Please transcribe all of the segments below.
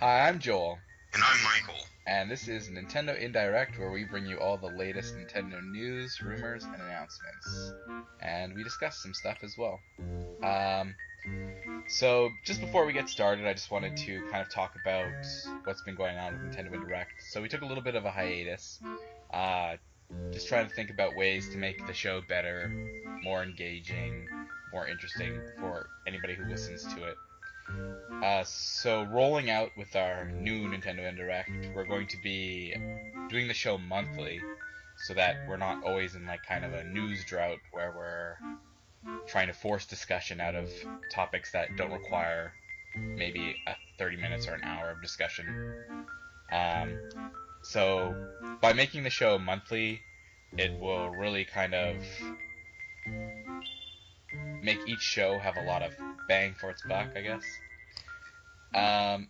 Hi, I'm Joel, And I'm Michael. and this is Nintendo Indirect, where we bring you all the latest Nintendo news, rumors, and announcements. And we discuss some stuff as well. Um, so, just before we get started, I just wanted to kind of talk about what's been going on with Nintendo Indirect. So, we took a little bit of a hiatus, uh, just trying to think about ways to make the show better, more engaging, more interesting for anybody who listens to it. So rolling out with our new Nintendo Indirect, we're going to be doing the show monthly, so that we're not always in like kind of a news drought where we're trying to force discussion out of topics that don't require maybe 30 minutes or an hour of discussion. Um, so by making the show monthly, it will really kind of make each show have a lot of bang for its buck, I guess.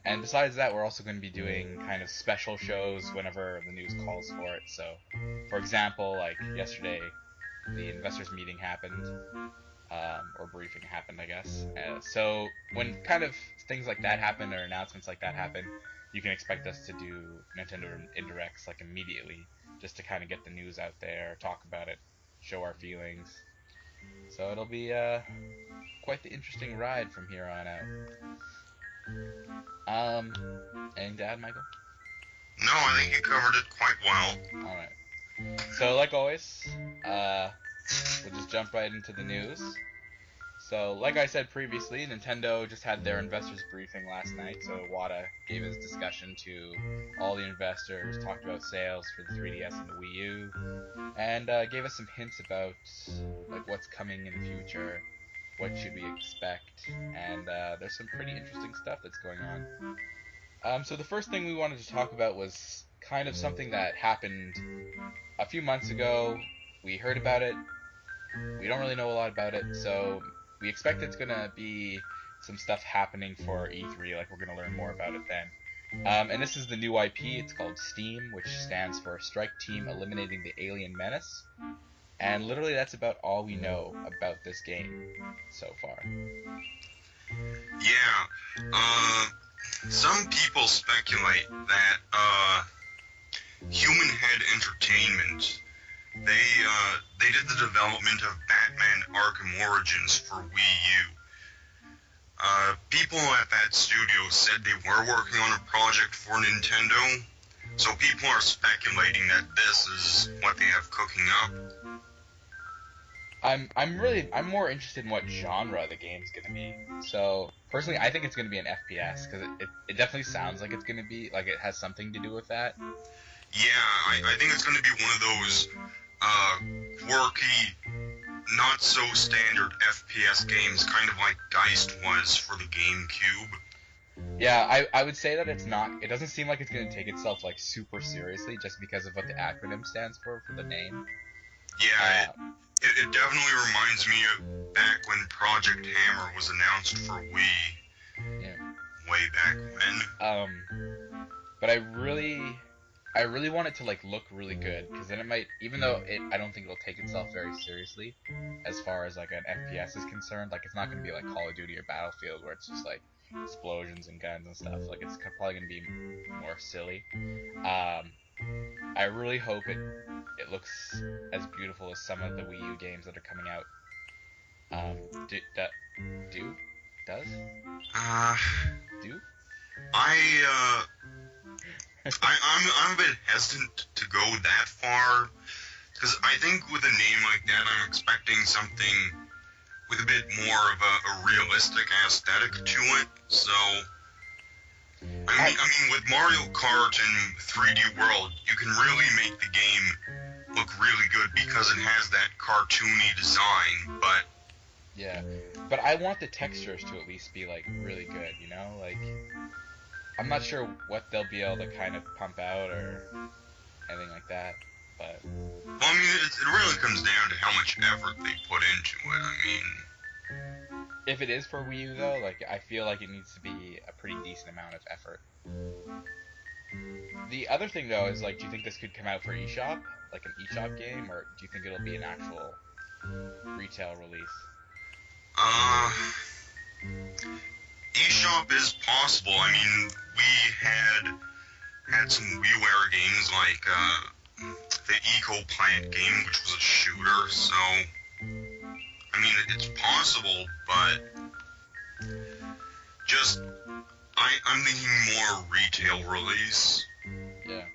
And besides that, we're also going to be doing kind of special shows whenever the news calls for it. So, for example, like yesterday, the investors meeting happened, or briefing happened, I guess. So when kind of things like that happen or announcements like that happen, you can expect us to do Nintendo Indirects like immediately, just to kind of get the news out there, talk about it, show our feelings. So it'll be quite the interesting ride from here on out. Anything to add, Michael? No, I think you covered it quite well. Alright. So, like always, we'll just jump right into the news. So, like I said previously, Nintendo just had their investors briefing last night. So, Iwata gave his discussion to all the investors, talked about sales for the 3DS and the Wii U, and gave us some hints about like what's coming in the future, what should we expect, and there's some pretty interesting stuff that's going on. So the first thing we wanted to talk about was kind of something that happened a few months ago. We heard about it. We don't really know a lot about it, so we expect it's gonna be some stuff happening for E3. Like we're gonna learn more about it then. And this is the new IP. It's called Steam, which stands for Strike Team Eliminating the Alien Menace. And literally, that's about all we know about this game so far. Yeah, some people speculate that, Human Head Entertainment, they did the development of Batman Arkham Origins for Wii U. People at that studio said they were working on a project for Nintendo, so people are speculating that this is what they have cooking up. I'm more interested in what genre the game's gonna be. So personally, I think it's gonna be an FPS because it definitely sounds like it's gonna be like it has something to do with that. Yeah, I think it's going to be one of those quirky, not so standard FPS games, kind of like Geist was for the GameCube. Yeah, I would say that it's not. It doesn't seem like it's gonna take itself like super seriously just because of what the acronym stands for the name. Yeah, it definitely reminds me of back when Project Hammer was announced for Wii, Yeah. way back when. But I really want it to like look really good because then it might, even though I don't think it'll take itself very seriously as far as like an FPS is concerned. Like it's not going to be like Call of Duty or Battlefield where it's just like explosions and guns and stuff. Like it's probably going to be more silly. I really hope it looks as beautiful as some of the Wii U games that are coming out. Do that do does Uh, do I, I'm a bit hesitant to go that far, because I think with a name like that, I'm expecting something with a bit more of a realistic aesthetic to it. So, I mean, with Mario Kart and 3D World, you can really make the game look really good because it has that cartoony design. But Yeah, but I want the textures to at least be like really good, you know? Like I'm not sure what they'll be able to kind of pump out or anything like that, but well, I mean, it really comes down to how much effort they put into it. I mean, if it is for Wii U though, like I feel like it needs to be a pretty decent amount of effort. The other thing though is like, do you think this could come out for eShop, like an eShop game, or do you think it'll be an actual retail release? uh, eShop is possible. I mean, we had some WiiWare games like the Eco Plant game, which was a shooter. So, I mean, it's possible, but just I'm thinking more retail release. Yeah.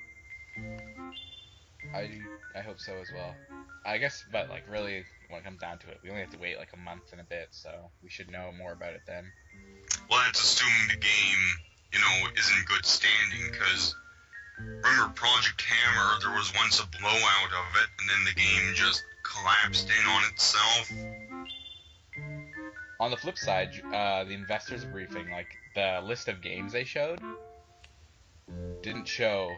I hope so as well. I guess, but like really, when it comes down to it, we only have to wait like a month and a bit, so we should know more about it then. Well, that's assuming the game, is in good standing, because remember Project Hammer, there was once a blowout of it, and then the game just collapsed in on itself. On the flip side, the investors briefing, like the list of games they showed, didn't show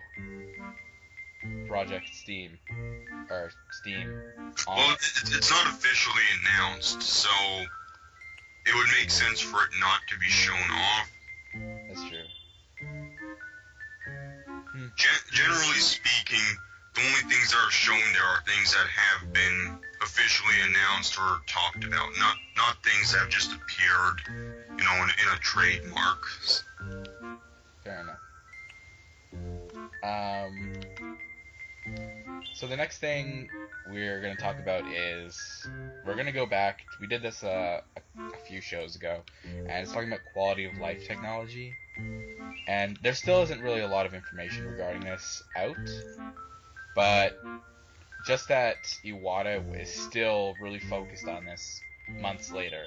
Project Steam or Steam on Well, it. it's not officially announced, so it would make sense for it not to be shown off. That's true. Generally speaking, the only things that are shown there are things that have been officially announced or talked about, not things that have just appeared, in a trademark. Fair enough. So the next thing we're going to talk about is we're going to go back. We did this a few shows ago, and it's talking about quality of life technology. And there still isn't really a lot of information regarding this out, but just that Iwata is still really focused on this months later.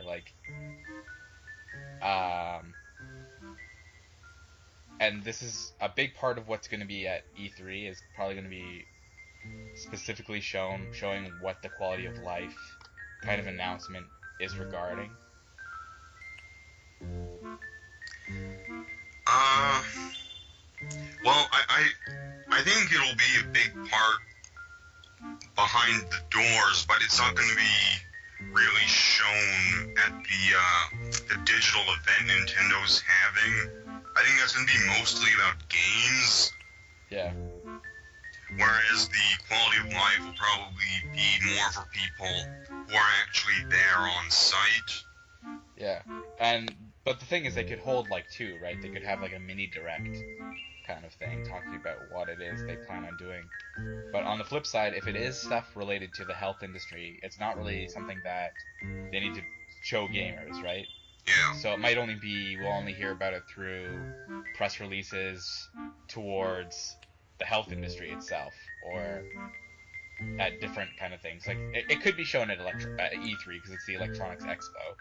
And this is a big part of what's going to be at E3 is probably going to be specifically showing what the quality of life kind of announcement is regarding. Well, I think it'll be a big part behind the doors, but it's not going to be really shown at the digital event Nintendo's having. I think that's going to be mostly about games. Yeah. Whereas the quality of life will probably be more for people who are actually there on site. Yeah. But the thing is, they could hold like two, right? They could have like a mini direct kind of thing, talking about what it is they plan on doing. But on the flip side, if it is stuff related to the health industry, it's not really something that they need to show gamers, right? Yeah. So it might we'll only hear about it through press releases towards the health industry itself, or at different kind of things. Like it could be shown at E3 because it's the Electronics Expo.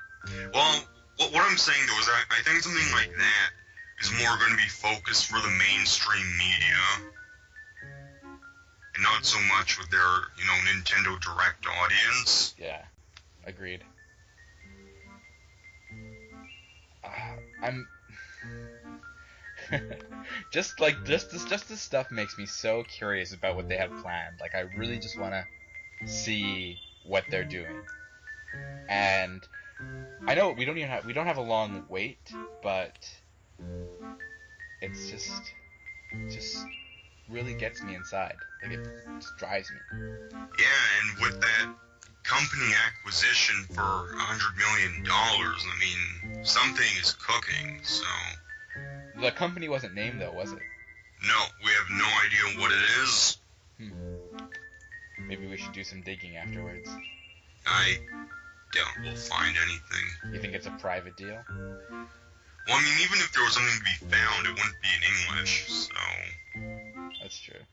Well, what I'm saying though is I think something like that is more going to be focused for the mainstream media, and not so much with their, Nintendo Direct audience. Yeah, agreed. I'm just this stuff makes me so curious about what they have planned. Like I really just want to see what they're doing. And I know we don't have a long wait, but it's just really gets me inside. Like it just drives me. Yeah, and with that company acquisition for $100 million, I mean, something is cooking, so... The company wasn't named though, was it? No, we have no idea what it is. Maybe we should do some digging afterwards. I doubt we'll find anything. You think it's a private deal? Well, I mean, even if there was something to be found, it wouldn't be in English, so... That's true.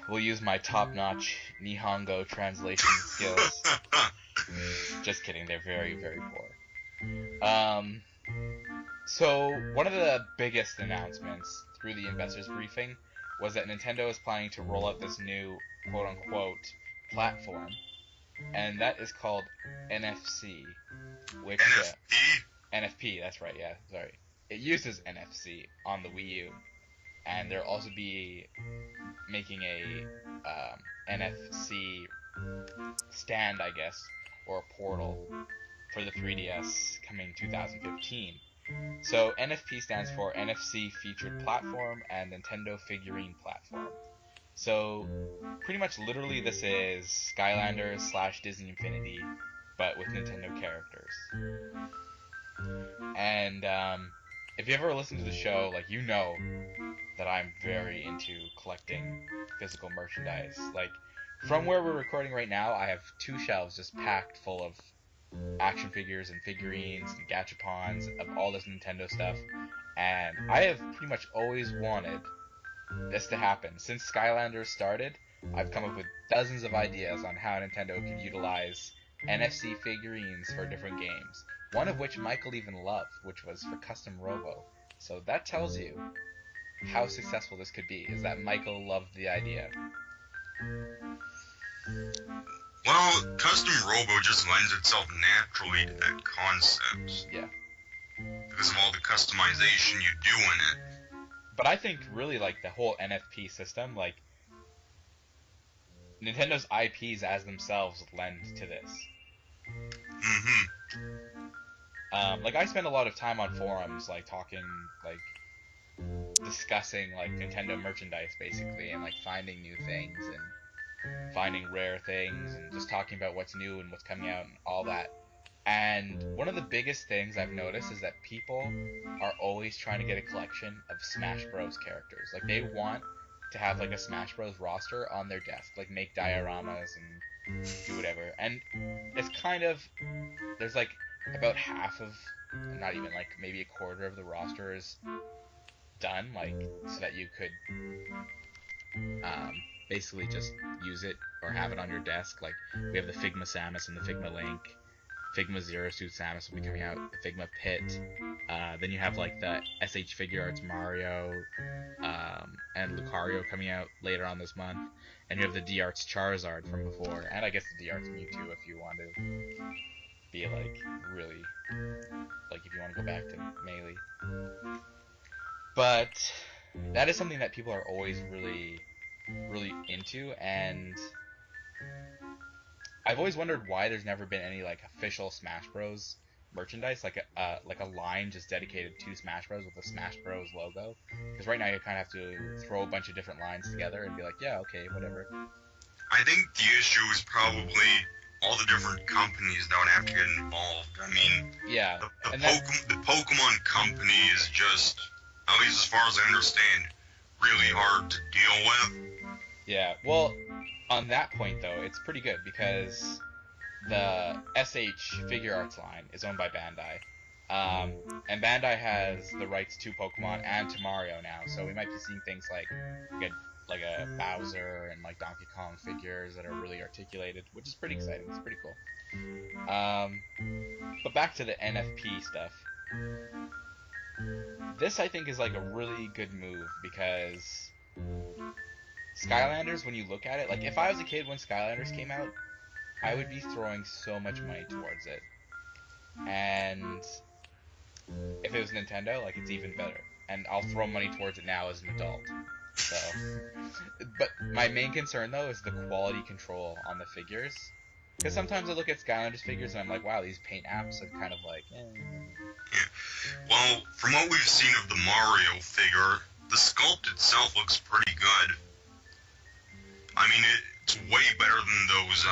We'll use my top-notch Nihongo translation skills. Just kidding, they're very, very poor. So, one of the biggest announcements through the investors briefing was that Nintendo is planning to roll out this new quote-unquote platform, and that is called NFC, which... NFP? NFP, that's right, yeah, sorry. It uses NFC on the Wii U, and they'll also be making a NFC stand, I guess, or a portal for the 3DS coming 2015. So NFP stands for NFC Featured Platform and Nintendo Figurine Platform. So pretty much literally this is Skylanders / Disney Infinity, but with Nintendo characters. And if you ever listen to the show, like, you know that I'm very into collecting physical merchandise. Like, from where we're recording right now, I have 2 shelves just packed full of action figures and figurines and gachapons of all this Nintendo stuff. And I have pretty much always wanted this to happen. Since Skylanders started, I've come up with dozens of ideas on how Nintendo could utilize NFC figurines for different games. One of which Michael even loved, which was for Custom Robo. So that tells you how successful this could be, is that Michael loved the idea. Well, Custom Robo just lends itself naturally to that concept. Yeah. Because of all the customization you do in it. But I think really like the whole NFP system, like Nintendo's IPs as themselves lend to this. Like I spend a lot of time on forums, like talking, like discussing like Nintendo merchandise basically, and like finding new things and finding rare things and just talking about what's new and what's coming out and all that. And one of the biggest things I've noticed is that people are always trying to get a collection of Smash Bros characters. Like they want to have like a Smash Bros roster on their desk, like make dioramas and do whatever. And it's kind of, there's like about half of, not even, like maybe a quarter of the roster is done, like so that you could basically just use it or have it on your desk. Like we have the Figma Samus and the Figma Link. Figma Zero Suit Samus will be coming out, the Figma Pit. Then you have like the SH Figure Arts Mario and Lucario coming out later on this month. And you have the D Arts Charizard from before, and I guess the D Arts Mewtwo if you want to be like really, like if you want to go back to Melee. But that is something that people are always really, really into, and I've always wondered why there's never been any like official Smash Bros merchandise, like a line just dedicated to Smash Bros with the Smash Bros logo. Because right now you kind of have to throw a bunch of different lines together and be like, yeah, okay, whatever. I think the issue is probably all the different companies that would have to get involved. I mean, yeah, the Pokemon company is just, at least as far as I understand, really hard to deal with. Yeah, well, on that point though, it's pretty good because the SH Figure Arts line is owned by Bandai. And Bandai has the rights to Pokemon and to Mario now, so we might be seeing things like a Bowser and like Donkey Kong figures that are really articulated, which is pretty exciting. It's pretty cool. But back to the NFP stuff. This I think is like a really good move because Skylanders, when you look at it, like if I was a kid when Skylanders came out, I would be throwing so much money towards it. And if it was Nintendo, like it's even better. And I'll throw money towards it now as an adult. So, but my main concern though is the quality control on the figures. Because sometimes I look at Skylanders figures and I'm like, wow, these paint apps are kind of like, Yeah. Well, from what we've seen of the Mario figure, the sculpt itself looks pretty good. I mean, it's way better than those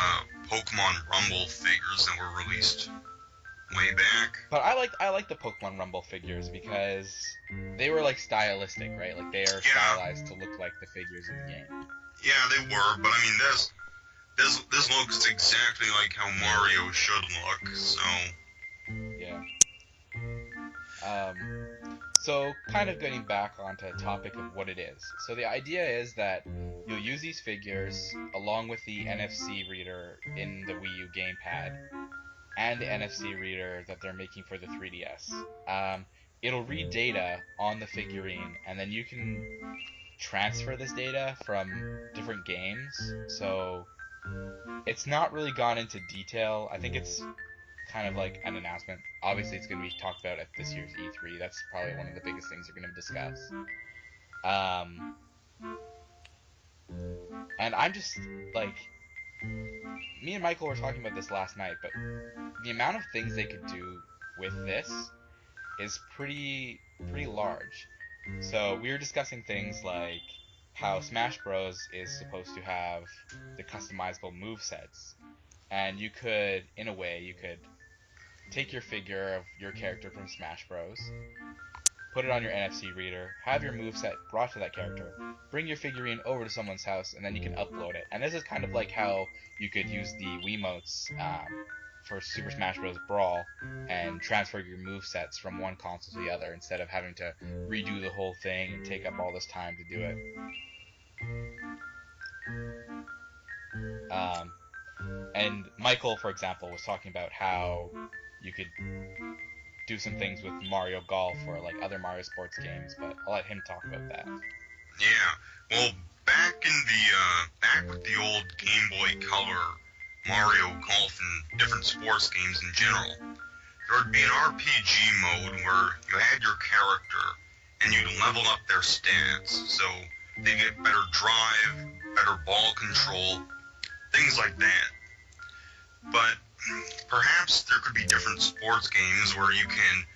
Pokemon Rumble figures that were released way back. But I like the Pokemon Rumble figures because they were like stylistic, right? Like they are stylized to look like the figures in the game. Yeah, they were, but I mean, this looks exactly like how Mario should look. So yeah. So kind of getting back onto the topic of what it is. So the idea is that you'll use these figures along with the NFC reader in the Wii U gamepad and the NFC reader that they're making for the 3DS. It'll read data on the figurine, and then you can transfer this data from different games. So it's not really gone into detail. I think it's kind of like an announcement. Obviously, it's going to be talked about at this year's E3. That's probably one of the biggest things they're going to discuss. And I'm just like, me and Michael were talking about this last night, but the amount of things they could do with this is pretty large. So we were discussing things like how Smash Bros is supposed to have the customizable move sets, and you could, in a way, you could take your figure of your character from Smash Bros, put it on your NFC reader, have your moveset brought to that character, bring your figurine over to someone's house, and then you can upload it. And this is kind of like how you could use the Wiimotes for Super Smash Bros. Brawl and transfer your movesets from one console to the other instead of having to redo the whole thing and take up all this time to do it. And Michael, for example, was talking about how you could do some things with Mario Golf or like other Mario sports games, but I'll let him talk about that. Yeah, well, back with the old Game Boy Color Mario Golf and different sports games in general, there would be an RPG mode where you had your character and you'd level up their stats, so they get better drive, better ball control, things like that. But perhaps there could be different sports games where you can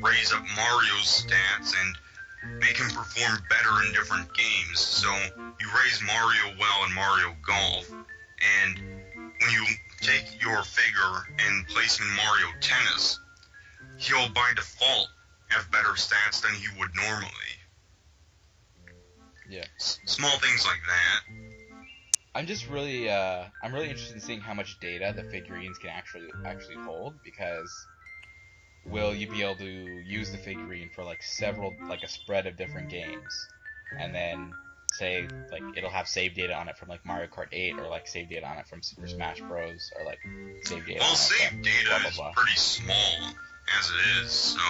raise up Mario's stats and make him perform better in different games. So you raise Mario well in Mario Golf, and when you take your figure and place him in Mario Tennis, he'll by default have better stats than he would normally. Yeah. Small things like that. I'm just really, I'm really interested in seeing how much data the figurines can actually hold, because will you be able to use the figurine for like a spread of different games, and then say like it'll have save data on it from like Mario Kart 8 or like save data on it from Super Smash Bros. Or like save data. Well, on save it data blah, blah, is blah. pretty small as it is, so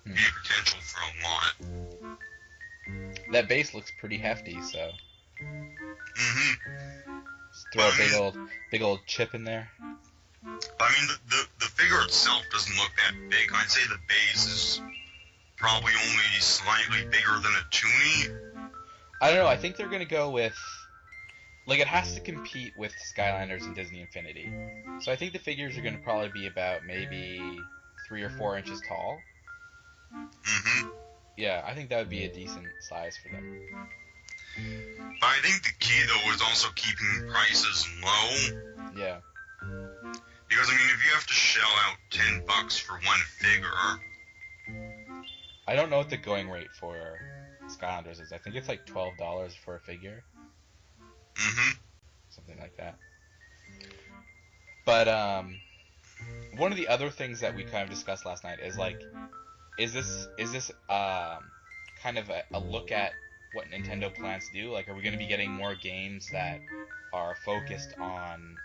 be a potential for a lot. That base looks pretty hefty, so Mm-hmm. just throw a big old chip in there. I mean, the figure itself doesn't look that big. I'd say the base is probably only slightly bigger than a Toonie. I don't know. I think they're gonna go with like it has to compete with Skylanders and Disney Infinity. So I think the figures are gonna probably be about maybe 3 or 4 inches tall. Mm-hmm. Yeah, I think that would be a decent size for them. But I think the key, though, is also keeping prices low. Yeah. Because, I mean, if you have to shell out $10 for one figure... I don't know what the going rate for Skylanders is. I think it's like $12 for a figure. Mm-hmm. Something like that. But, one of the other things that we kind of discussed last night is like, is this kind of a look at what Nintendo plans to do? Like, are we going to be getting more games that are focused on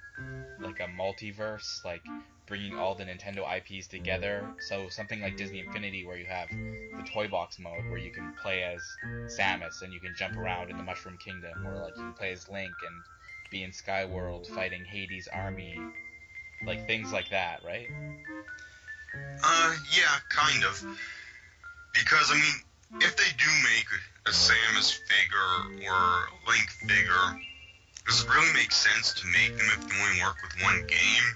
like a multiverse, like bringing all the Nintendo IPs together? So something like Disney Infinity, where you have the Toy Box mode, where you can play as Samus and you can jump around in the Mushroom Kingdom, or like you can play as Link and be in Sky World fighting Hades' army, like things like that, right? Yeah, kind of. Because, I mean, if they do make a Samus figure or a Link figure, does it really make sense to make them if they only work with one game?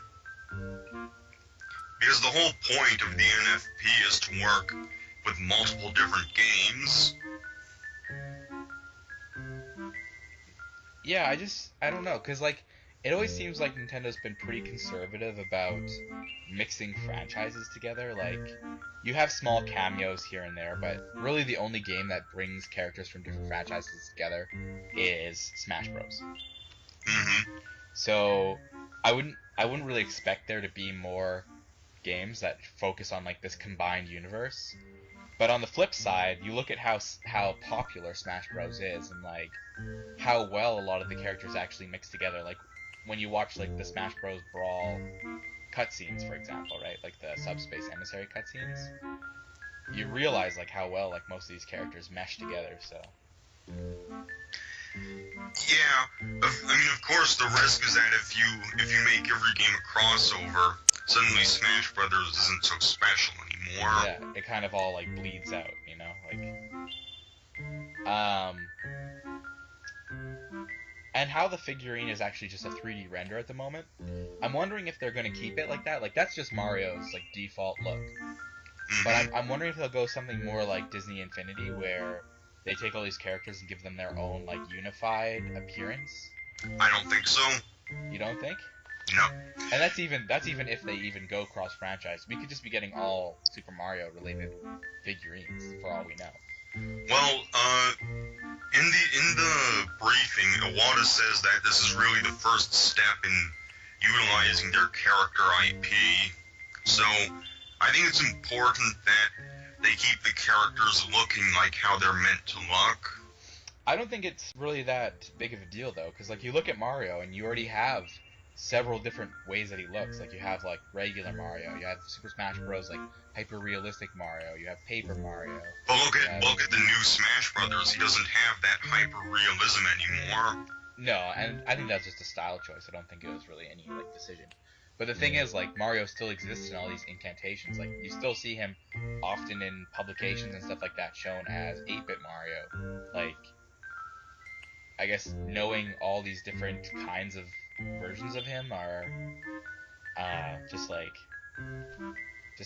Because the whole point of the NFP is to work with multiple different games. Yeah, I don't know, because like it always seems like Nintendo's been pretty conservative about mixing franchises together. Like, you have small cameos here and there, but really the only game that brings characters from different franchises together is Smash Bros. Mm-hmm. So I wouldn't really expect there to be more games that focus on like this combined universe. But on the flip side, you look at how popular Smash Bros is, and like how well a lot of the characters actually mix together. Like when you watch like the Smash Bros. Brawl cutscenes, for example, right? Like the Subspace Emissary cutscenes, you realize like how well like most of these characters mesh together. So Yeah, I mean, of course, the risk is that if you make every game a crossover, suddenly Smash Brothers isn't so special anymore. yeah, it kind of all like bleeds out, you know, like and how the figurine is actually just a 3D render at the moment. I'm wondering if they're going to keep it like that. Like that's just Mario's like default look. But I'm wondering if they'll go something more like Disney Infinity, where they take all these characters and give them their own like unified appearance. I don't think so. You don't think? No. And that's even if they even go cross franchise. We could just be getting all Super Mario related figurines for all we know. Well, in the briefing, Iwata says that this is really the first step in utilizing their character IP. So, I think it's important that they keep the characters looking like how they're meant to look. I don't think it's really that big of a deal though, because like you look at Mario and you already have several different ways that he looks. Like you have like regular Mario, you have Super Smash Bros. Like hyper realistic Mario, you have Paper Mario. But look at the new Smash Brothers. He doesn't have that hyper realism anymore. No, and I think that's just a style choice. I don't think it was really any like decision. But the thing is, like Mario still exists in all these incantations. Like you still see him often in publications and stuff like that shown as 8-bit Mario. Like I guess knowing all these different kinds of versions of him are just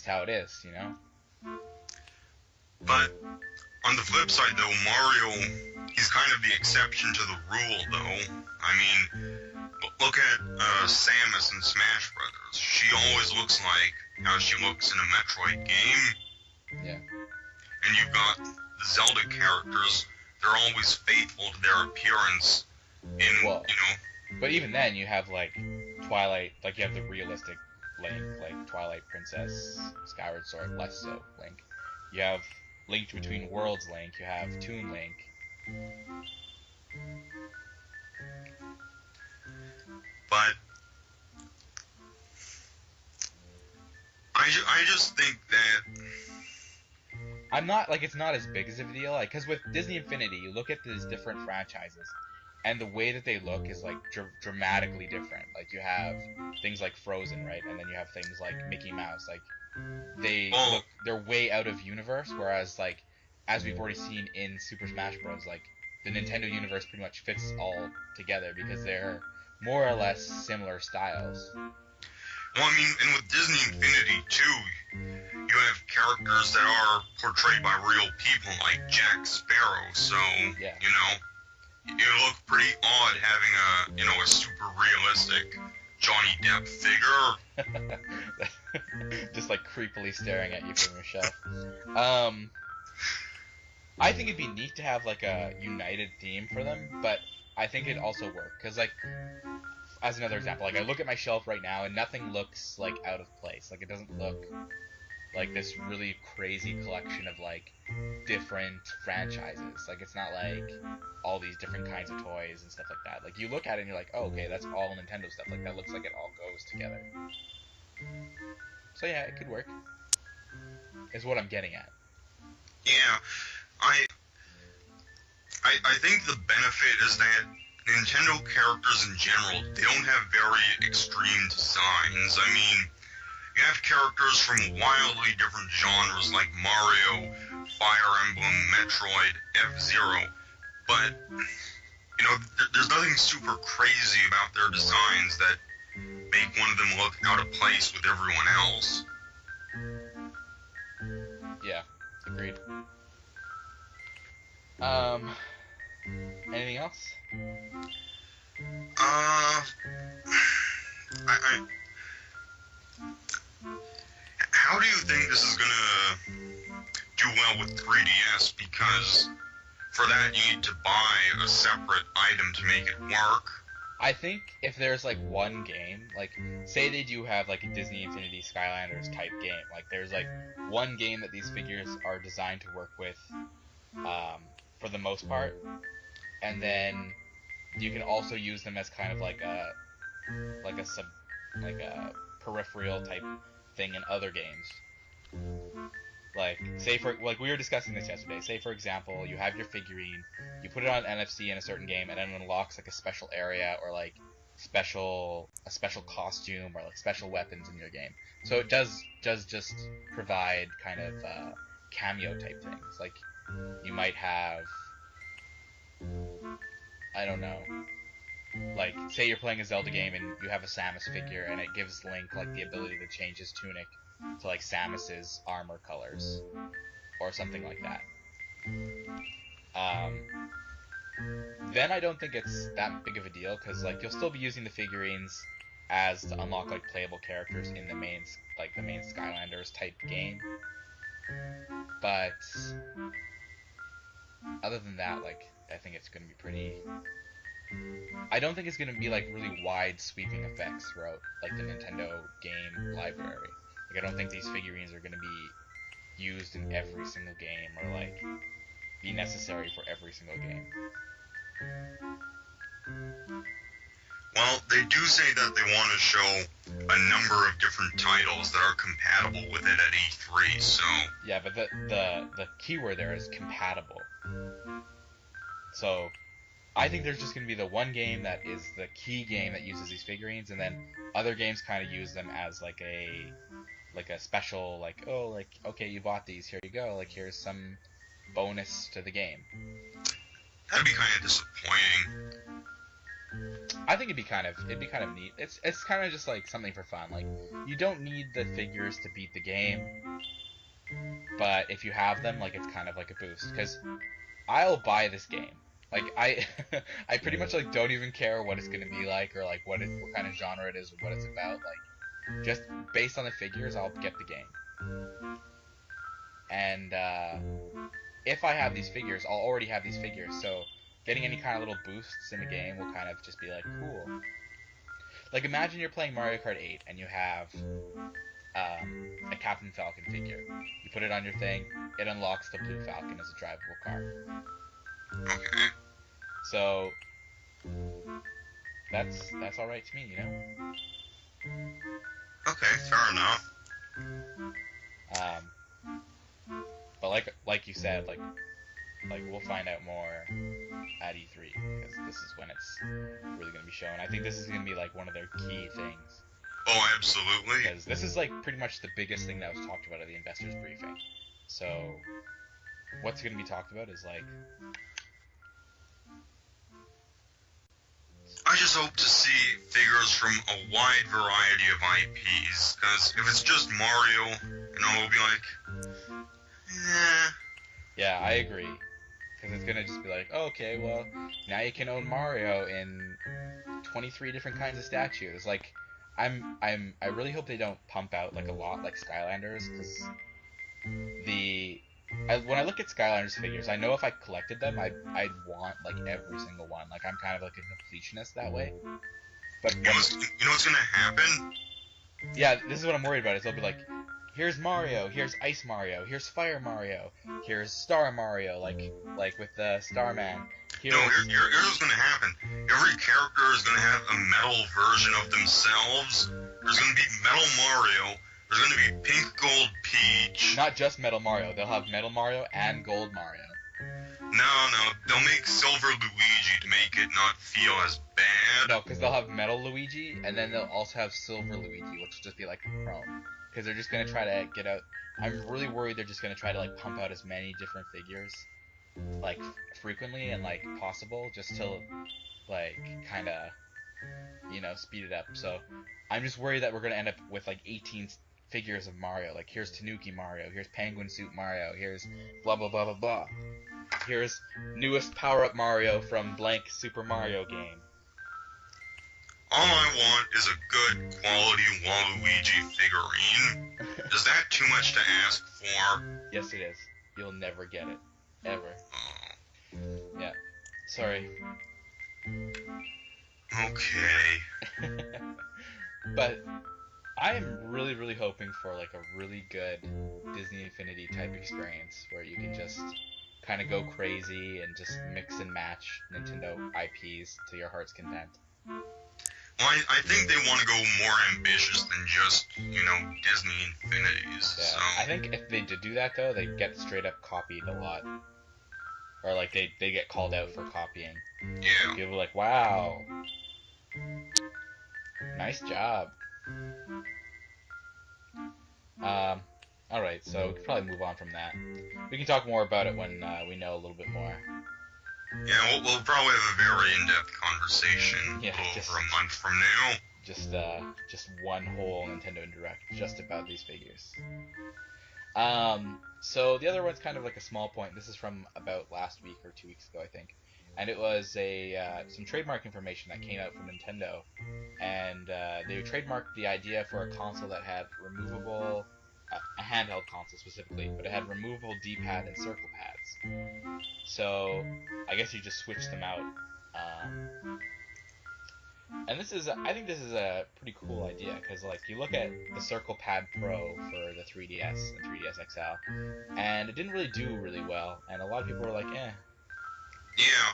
how it is, you know? But on the flip side, though, Mario, he's kind of the exception to the rule, though. I mean, look at Samus in Smash Brothers. She always looks like how she looks in a Metroid game. Yeah. And you've got the Zelda characters. They're always faithful to their appearance. But even then, you have like Twilight, like you have the realistic Link, like Twilight Princess, Skyward Sword, less so Link. You have Link Between Worlds Link. You have Toon Link. But I just think that I'm not like it's not as big as a deal, like because with Disney Infinity, you look at these different franchises, and the way that they look is like dramatically different. Like you have things like Frozen, right, and then you have things like Mickey Mouse. Like they're way out of universe, whereas like as we've already seen in Super Smash Bros, like the Nintendo universe pretty much fits all together because they're more or less similar styles. Well, I mean, and with Disney Infinity too, you have characters that are portrayed by real people like Jack Sparrow, so Yeah. it look pretty odd having a super realistic Johnny Depp figure. Just like creepily staring at you from your shelf. I think it'd be neat to have like a united theme for them, but I think it'd also work because like as another example, like I look at my shelf right now and nothing looks like out of place. Like it doesn't look like this really crazy collection of like different franchises. Like it's not like all these different kinds of toys and stuff like that. Like you look at it and you're like, oh, okay, that's all Nintendo stuff. Like that looks like it all goes together. So yeah, it could work. Is what I'm getting at. Yeah, I think the benefit is that Nintendo characters in general, they don't have very extreme designs. I mean, you have characters from wildly different genres like Mario, Fire Emblem, Metroid, F-Zero, but, there's nothing super crazy about their designs that make one of them look out of place with everyone else. Yeah, agreed. Anything else? How do you think this is gonna do well with 3DS? Because for that you need to buy a separate item to make it work. I think if there's like one game, like say they do have like a Disney Infinity Skylanders type game, like there's like one game that these figures are designed to work with, for the most part, and then you can also use them as kind of like a peripheral type thing in other games. Like say for like we were discussing this yesterday. Say for example, you have your figurine, you put it on NFC in a certain game, and then it unlocks like a special area or like a special costume or like special weapons in your game. So it does just provide kind of cameo type things. Like you might have, I don't know, like say you're playing a Zelda game and you have a Samus figure and it gives Link like the ability to change his tunic to like Samus's armor colors or something like that. Then I don't think it's that big of a deal because like you'll still be using the figurines as to unlock like playable characters in the main Skylanders type game. But other than that, like I think it's gonna be pretty. I don't think it's gonna be like really wide sweeping effects throughout like the Nintendo game library. Like I don't think these figurines are gonna be used in every single game or like be necessary for every single game. Well, they do say that they want to show a number of different titles that are compatible with it at E3, so... Yeah, but the keyword there is compatible. So, I think there's just going to be the one game that is the key game that uses these figurines, and then other games kind of use them as like a special, like, oh, like, okay, you bought these, here you go, like, here's some bonus to the game. That'd be kind of disappointing. I think it'd be kind of neat. It's kind of just like something for fun. Like you don't need the figures to beat the game, but if you have them, like it's kind of like a boost. Because I'll buy this game. Like I pretty much like don't even care what it's gonna be like or like what kind of genre it is or what it's about. Like just based on the figures, I'll get the game. And if I have these figures, I'll already have these figures, so getting any kind of little boosts in the game will kind of just be like, cool. Like, imagine you're playing Mario Kart 8 and you have a Captain Falcon figure. You put it on your thing, it unlocks the Blue Falcon as a drivable car. Okay. So, that's alright to me, you know? Okay, fair enough. But like you said, like we'll find out more at E3 because this is when it's really going to be shown. I think this is going to be like one of their key things. Oh, absolutely. Because this is like pretty much the biggest thing that was talked about at the investors briefing. So what's going to be talked about is like. I just hope to see figures from a wide variety of IPs, because if it's just Mario, you know, it'll be like, Yeah, I agree. Because it's gonna just be like, oh, okay, well, now you can own Mario in 23 different kinds of statues. Like, I really hope they don't pump out like a lot like Skylanders, because when I look at Skylanders figures, I know if I collected them, I'd want like every single one. Like I'm kind of like a completionist that way. But you know what's gonna happen? Yeah, this is what I'm worried about. Is they'll be like, here's Mario, here's Ice Mario, here's Fire Mario, here's Star Mario, like with the Starman. Here's what's gonna happen. Every character is gonna have a metal version of themselves. There's gonna be Metal Mario. There's gonna be Pink Gold Peach. Not just Metal Mario. They'll have Metal Mario and Gold Mario. No. They'll make Silver Luigi to make it not feel as bad. No, because they'll have Metal Luigi, and then they'll also have Silver Luigi, which will just be like Chrome. Because they're just gonna try to get out. I'm really worried they're just gonna try to like pump out as many different figures, like frequently and like possible, just to like kind of, you know, speed it up. So I'm just worried that we're gonna end up with like 18 figures of Mario. Like here's Tanuki Mario, here's Penguin Suit Mario, here's blah blah blah blah blah. Here's newest power-up Mario from blank Super Mario game. All I want is a good quality Waluigi figurine. Is that too much to ask for? Yes, it is. You'll never get it. Ever. Oh. Yeah. Sorry. Okay. But I am really, really hoping for like a really good Disney Infinity type experience where you can just kind of go crazy and just mix and match Nintendo IPs to your heart's content. Well, I think they want to go more ambitious than just, you know, Disney Infinities. Yeah. So. I think if they did do that though, they get straight up copied a lot. Or like they get called out for copying. Yeah. Like, people are like, wow. Nice job. Alright, so we can probably move on from that. We can talk more about it when we know a little bit more. Yeah, we'll probably have a very in-depth conversation over a month from now. Just one whole Nintendo Indirect just about these figures. So the other one's kind of like a small point. This is from about last week or 2 weeks ago, I think, and it was some trademark information that came out from Nintendo, and they trademarked the idea for a console that had removable, a handheld console specifically, but it had removable D-pad and circle pads. So I guess you just switch them out. And I think this is a pretty cool idea because, like, you look at the Circle Pad Pro for the 3DS and 3DS XL, and it didn't really do really well, and a lot of people were like, eh. Yeah,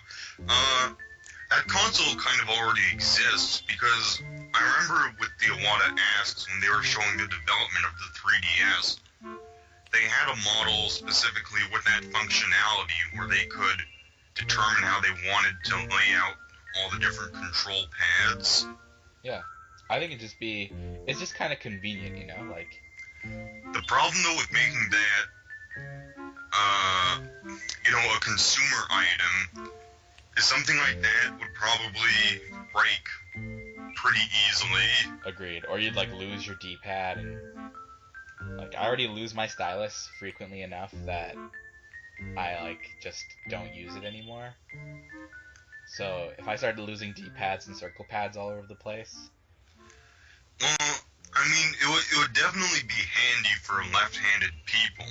that console kind of already exists because I remember with the Iwata asks when they were showing the development of the 3DS, they had a model specifically with that functionality where they could determine how they wanted to lay out all the different control pads. Yeah, I think it's just kind of convenient, you know, like. The problem though with making that, a consumer item is something like that would probably break pretty easily. Agreed. Or you'd like lose your D-pad, and like I already lose my stylus frequently enough that I like just don't use it anymore. So if I started losing D-pads and circle pads all over the place. Well, I mean, it would definitely be handy for left-handed people.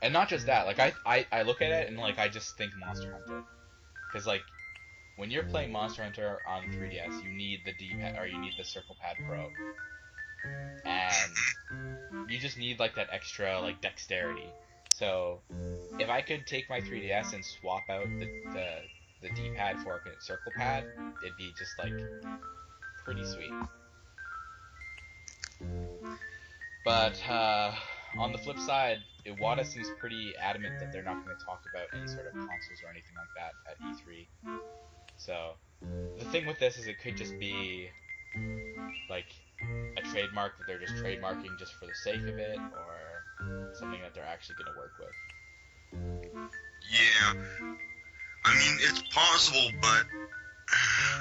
And not just that, like I look at it and like I just think Monster Hunter. Because like when you're playing Monster Hunter on 3DS, you need the D-pad or you need the Circle Pad Pro. And you just need like that extra like dexterity. So if I could take my 3DS and swap out the D-pad for a circle pad, it'd be just like pretty sweet. But on the flip side, Iwata seems pretty adamant that they're not going to talk about any sort of consoles or anything like that at E3. So the thing with this is it could just be like a trademark that they're just trademarking just for the sake of it, or something that they're actually going to work with. Yeah, I mean, it's possible, but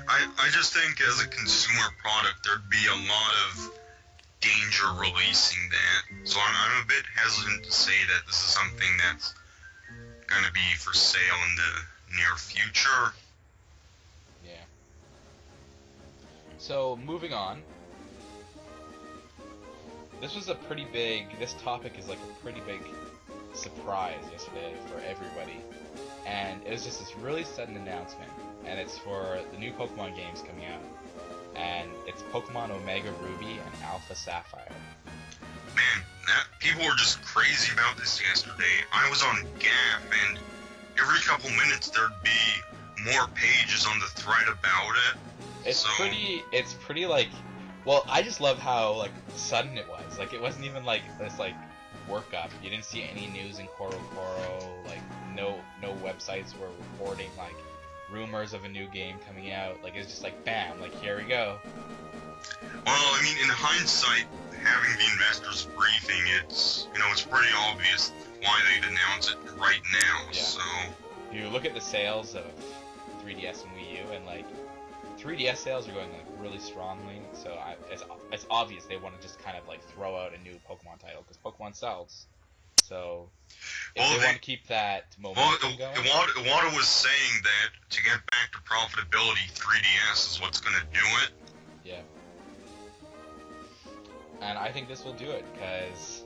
I just think as a consumer product, there'd be a lot of danger releasing that. So I'm a bit hesitant to say that this is something that's going to be for sale in the near future. Yeah. So, moving on. This topic is like a pretty big surprise yesterday for everybody. And it was just this really sudden announcement. And it's for the new Pokemon games coming out. And it's Pokemon Omega Ruby and Alpha Sapphire. Man, people were just crazy about this yesterday. I was on GAF, and every couple minutes there'd be more pages on the thread about it. It's pretty like, well, I just love how like sudden it was. Like it wasn't even like this like workup. You didn't see any news in Koro, like no websites were reporting like rumors of a new game coming out. Like it's just like bam, like here we go. Well, I mean, in hindsight, having the investors briefing, it's pretty obvious why they'd announce it right now. Yeah. So if you look at the sales of 3DS and Wii U, and like 3DS sales are going like really strongly, so it's obvious they want to just kind of like throw out a new Pokemon title because Pokemon sells. So if they want to keep that momentum going. Iwata was saying that to get back to profitability, 3DS is what's going to do it. Yeah. And I think this will do it because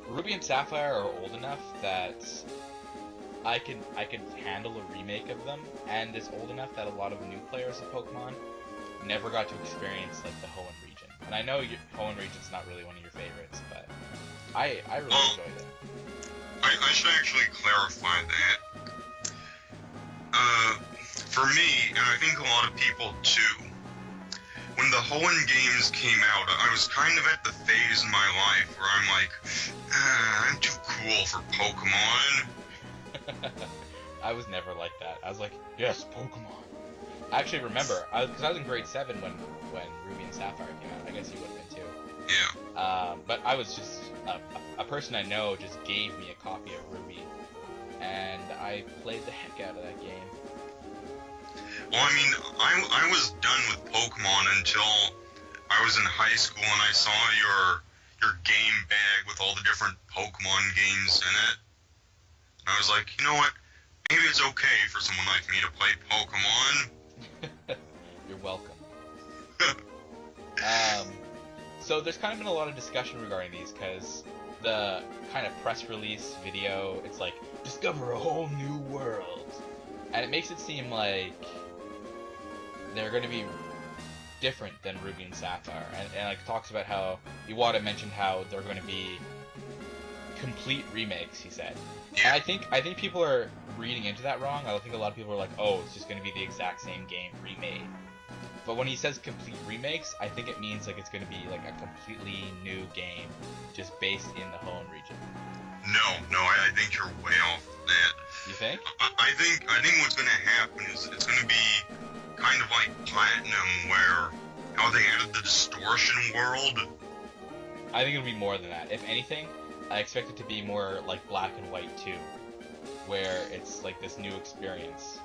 Ruby and Sapphire are old enough that I could handle a remake of them, and it's old enough that a lot of new players of Pokemon never got to experience like the Hoenn region. And I know Hoenn region's not really one of your favorites, but I really enjoyed it. I should actually clarify that. For me, and I think a lot of people too, when the Hoenn games came out, I was kind of at the phase in my life where I'm like, I'm too cool for Pokemon. I was never like that. I was like, yes, Pokemon. I actually remember, because I was in grade 7 when Ruby and Sapphire came out. I guess you would have been too. Yeah. But I was just a person I know just gave me a copy of Ruby, and I played the heck out of that game. Well, I mean, I was done with Pokemon until I was in high school and I saw your game bag with all the different Pokemon games in it. And I was like, you know what? Maybe it's okay for someone like me to play Pokemon. You're welcome. So there's kind of been a lot of discussion regarding these, because the kind of press release video, it's like, discover a whole new world. And it makes it seem like they're going to be different than Ruby and Sapphire. And like talks about how Iwata mentioned how they're going to be complete remakes, he said. Yeah. And I think people are reading into that wrong. I think a lot of people are like, oh, it's just going to be the exact same game remade. But when he says complete remakes, I think it means like it's going to be like a completely new game, just based in the Hoenn region. No, I think you're way off that. You think? I think what's going to happen is it's going to be kind of like Platinum, where how they added the distortion world. I think it'll be more than that. If anything, I expect it to be more like Black and White 2, where it's like this new experience.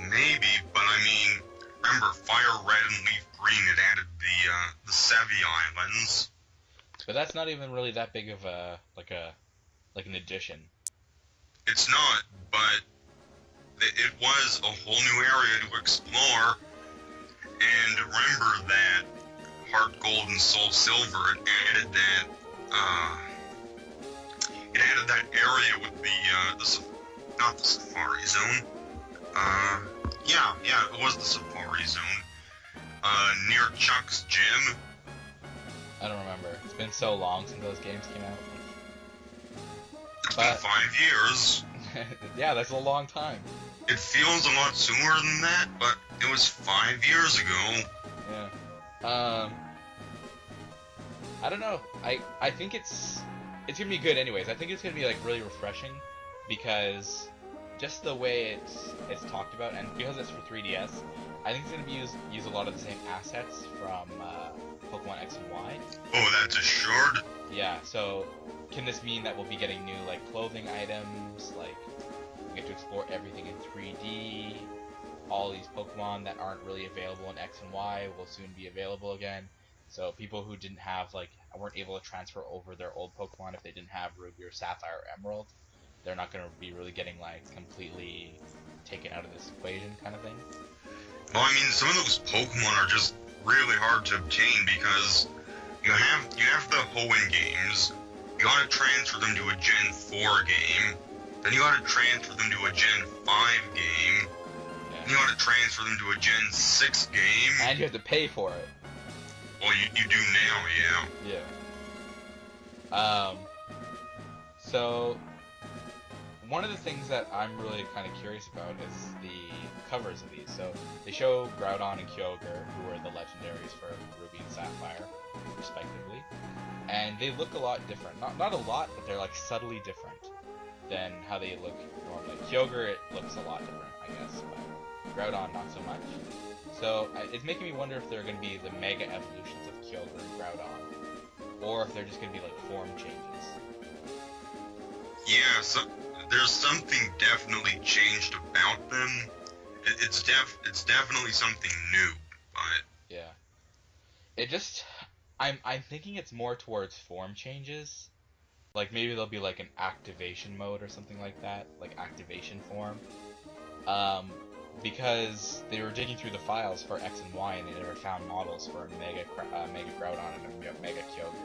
Maybe, but I mean, remember Fire Red and Leaf Green, it added the Sevi Islands. But that's not even really that big of a like an addition. It's not, but it was a whole new area to explore. And remember that Heart Gold and Soul Silver, it added that area with not the Safari Zone. Yeah, it was the Safari Zone. Near Chuck's gym. I don't remember. It's been so long since those games came out. It's been 5 years. Yeah, that's a long time. It feels a lot sooner than that, but it was 5 years ago. Yeah. I don't know. I think it's gonna be good anyways. I think it's gonna be like really refreshing, because just the way it's talked about, and because it's for 3DS, I think it's gonna be use a lot of the same assets from Pokemon X and Y. Oh, that's assured? Yeah, so can this mean that we'll be getting new like clothing items, like we get to explore everything in 3D, all these Pokemon that aren't really available in X and Y will soon be available again. So people who didn't have weren't able to transfer over their old Pokemon if they didn't have Ruby or Sapphire or Emerald, they're not going to be really getting completely taken out of this equation kind of thing. Well, I mean, some of those Pokemon are just really hard to obtain, because you have the Hoenn games, you gotta transfer them to a Gen 4 game, then you gotta transfer them to a Gen 5 game, then you gotta transfer them to a Gen 6 game. And you have to pay for it. Well, you do now, yeah. Yeah. So one of the things that I'm really kind of curious about is the covers of these. So they show Groudon and Kyogre, who are the legendaries for Ruby and Sapphire, respectively, and they look a lot different. Not a lot, but they're like subtly different than how they look normally. Kyogre, it looks a lot different, I guess, but Groudon not so much. So it's making me wonder if they're going to be the mega evolutions of Kyogre and Groudon, or if they're just going to be like form changes. Yeah, so there's something definitely changed about them. It's definitely something new, but yeah, it just I'm thinking it's more towards form changes. Like maybe there'll be like an activation mode or something like that, like activation form. Because they were digging through the files for X and Y and they never found models for Mega Groudon and a Mega Kyogre.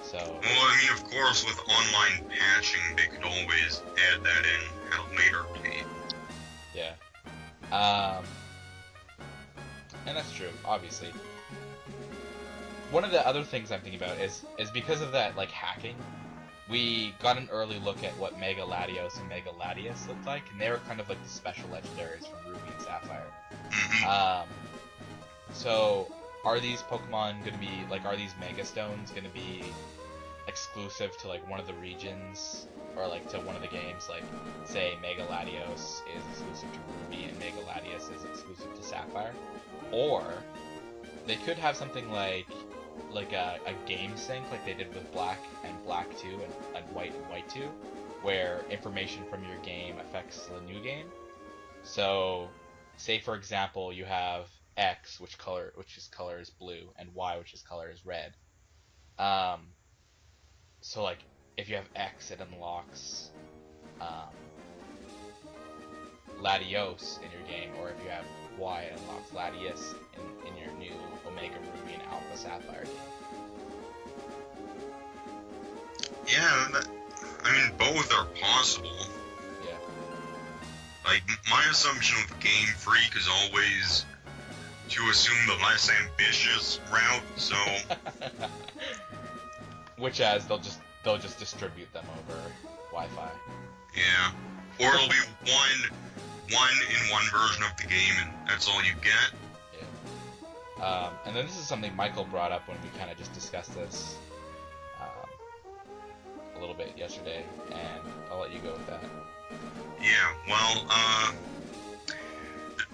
So. Well, I mean, of course, with online patching, they could always add that in at a later date. Yeah. And that's true, obviously. One of the other things I'm thinking about is because of that, like, hacking, we got an early look at what Mega Latios and Mega Latias looked like, and they were kind of like the special legendaries from Ruby and Sapphire. So, are these Pokemon going to be, like, are these Mega Stones going to be exclusive to, like, one of the regions, or, like, to one of the games? Like, say, Mega Latios is exclusive to Ruby and Mega Latias is exclusive to Sapphire? Or, they could have something like a game sync, like they did with Black and Black 2 and White 2, where information from your game affects the new game. So, say for example, you have X, which color is blue, and Y, which color is red. So like if you have X, it unlocks um, Latios in your game, or if you have Y, it unlocks Latias in your new Omega Ruby and Alpha Sapphire game. Yeah, I mean, both are possible. Yeah. Like, my assumption with Game Freak is always to assume the less ambitious route, so... Which as they'll just distribute them over Wi-Fi. Yeah. Or it'll be one in one version of the game, and that's all you get. Yeah. And then this is something Michael brought up when we kind of just discussed this a little bit yesterday, and I'll let you go with that. Yeah, well,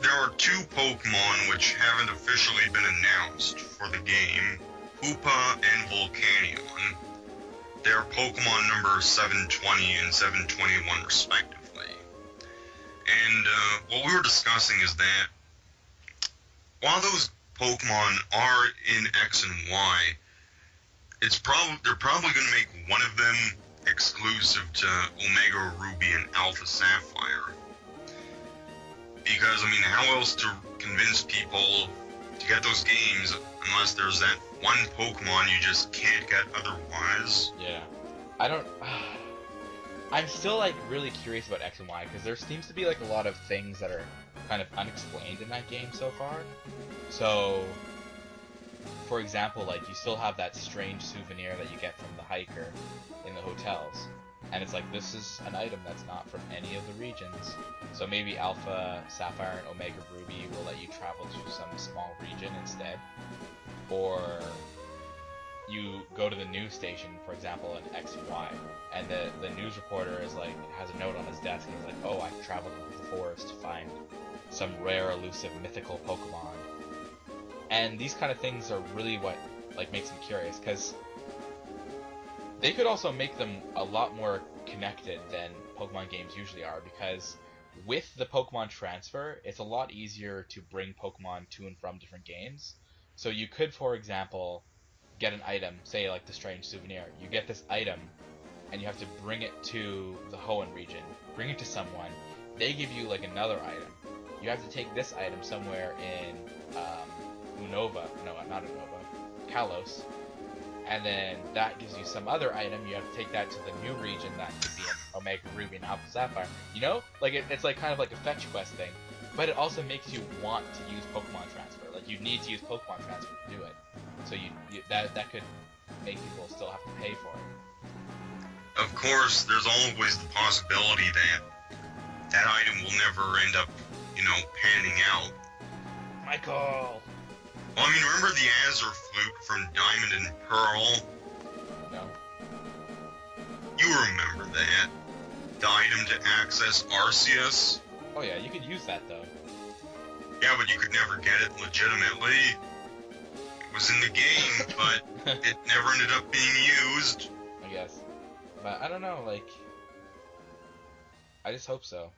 there are two Pokemon which haven't officially been announced for the game, Hoopa and Volcanion. They're Pokemon number 720 and 721 respectively. And what we were discussing is that while those Pokemon are in X and Y, they're probably going to make one of them exclusive to Omega Ruby and Alpha Sapphire. Because, I mean, how else to convince people to get those games unless there's that one Pokemon you just can't get otherwise? Yeah. I'm still, like, really curious about X and Y, because there seems to be, like, a lot of things that are kind of unexplained in that game so far. So, for example, like, you still have that strange souvenir that you get from the hiker in the hotels. And it's like, this is an item that's not from any of the regions. So maybe Alpha, Sapphire, and Omega Ruby will let you travel to some small region instead. Or you go to the news station, for example, in X and Y, and the news reporter is like, has a note on his desk, and he's like, oh, I traveled into the forest to find some rare, elusive, mythical Pokemon. And these kind of things are really what, like, makes me curious, because they could also make them a lot more connected than Pokemon games usually are, because with the Pokemon transfer, it's a lot easier to bring Pokemon to and from different games. So you could, for example, get an item, say like the strange souvenir. You get this item, and you have to bring it to the Hoenn region, bring it to someone. They give you like another item. You have to take this item somewhere in Unova, no, not Unova, Kalos, and then that gives you some other item. You have to take that to the new region that could be in Omega Ruby and Alpha Sapphire. You know, like it's like kind of like a fetch quest thing, but it also makes you want to use Pokemon Transfer. Like you need to use Pokemon Transfer to do it. So that could make people still have to pay for it. Of course, there's always the possibility that item will never end up, panning out. Michael! Well, I mean, remember the Azure Flute from Diamond and Pearl? No. You remember that. The item to access Arceus? Oh yeah, you could use that though. Yeah, but you could never get it legitimately. It was in the game, but it never ended up being used. I guess. But I don't know, like, I just hope so.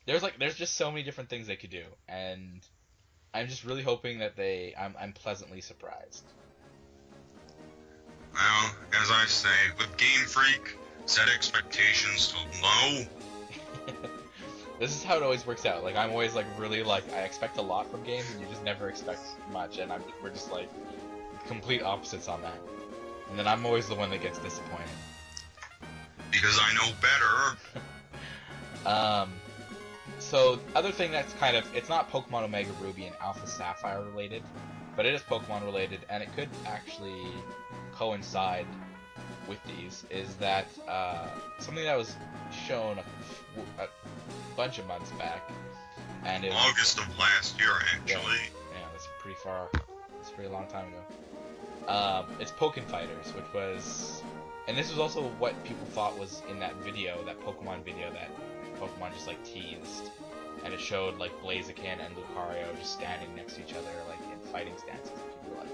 There's just so many different things they could do, and I'm just really hoping that I'm pleasantly surprised. Well, as I say, with Game Freak, set expectations to low. This is how it always works out. Like, I'm always like really like, I expect a lot from games, and you just never expect much, and we're just like complete opposites on that. And then I'm always the one that gets disappointed. Because I know better. So other thing that's kind of, it's not Pokemon Omega Ruby and Alpha Sapphire related, but it is Pokemon related, and it could actually coincide with these, is that something that was shown a bunch of months back, and August of last year, actually. Yeah, that's pretty far. It's a pretty long time ago. It's Pokken Fighters, which was, and this was also what people thought was in that video, that Pokemon video that Pokemon just like teased, and it showed like Blaziken and Lucario just standing next to each other like in fighting stances. And people were like,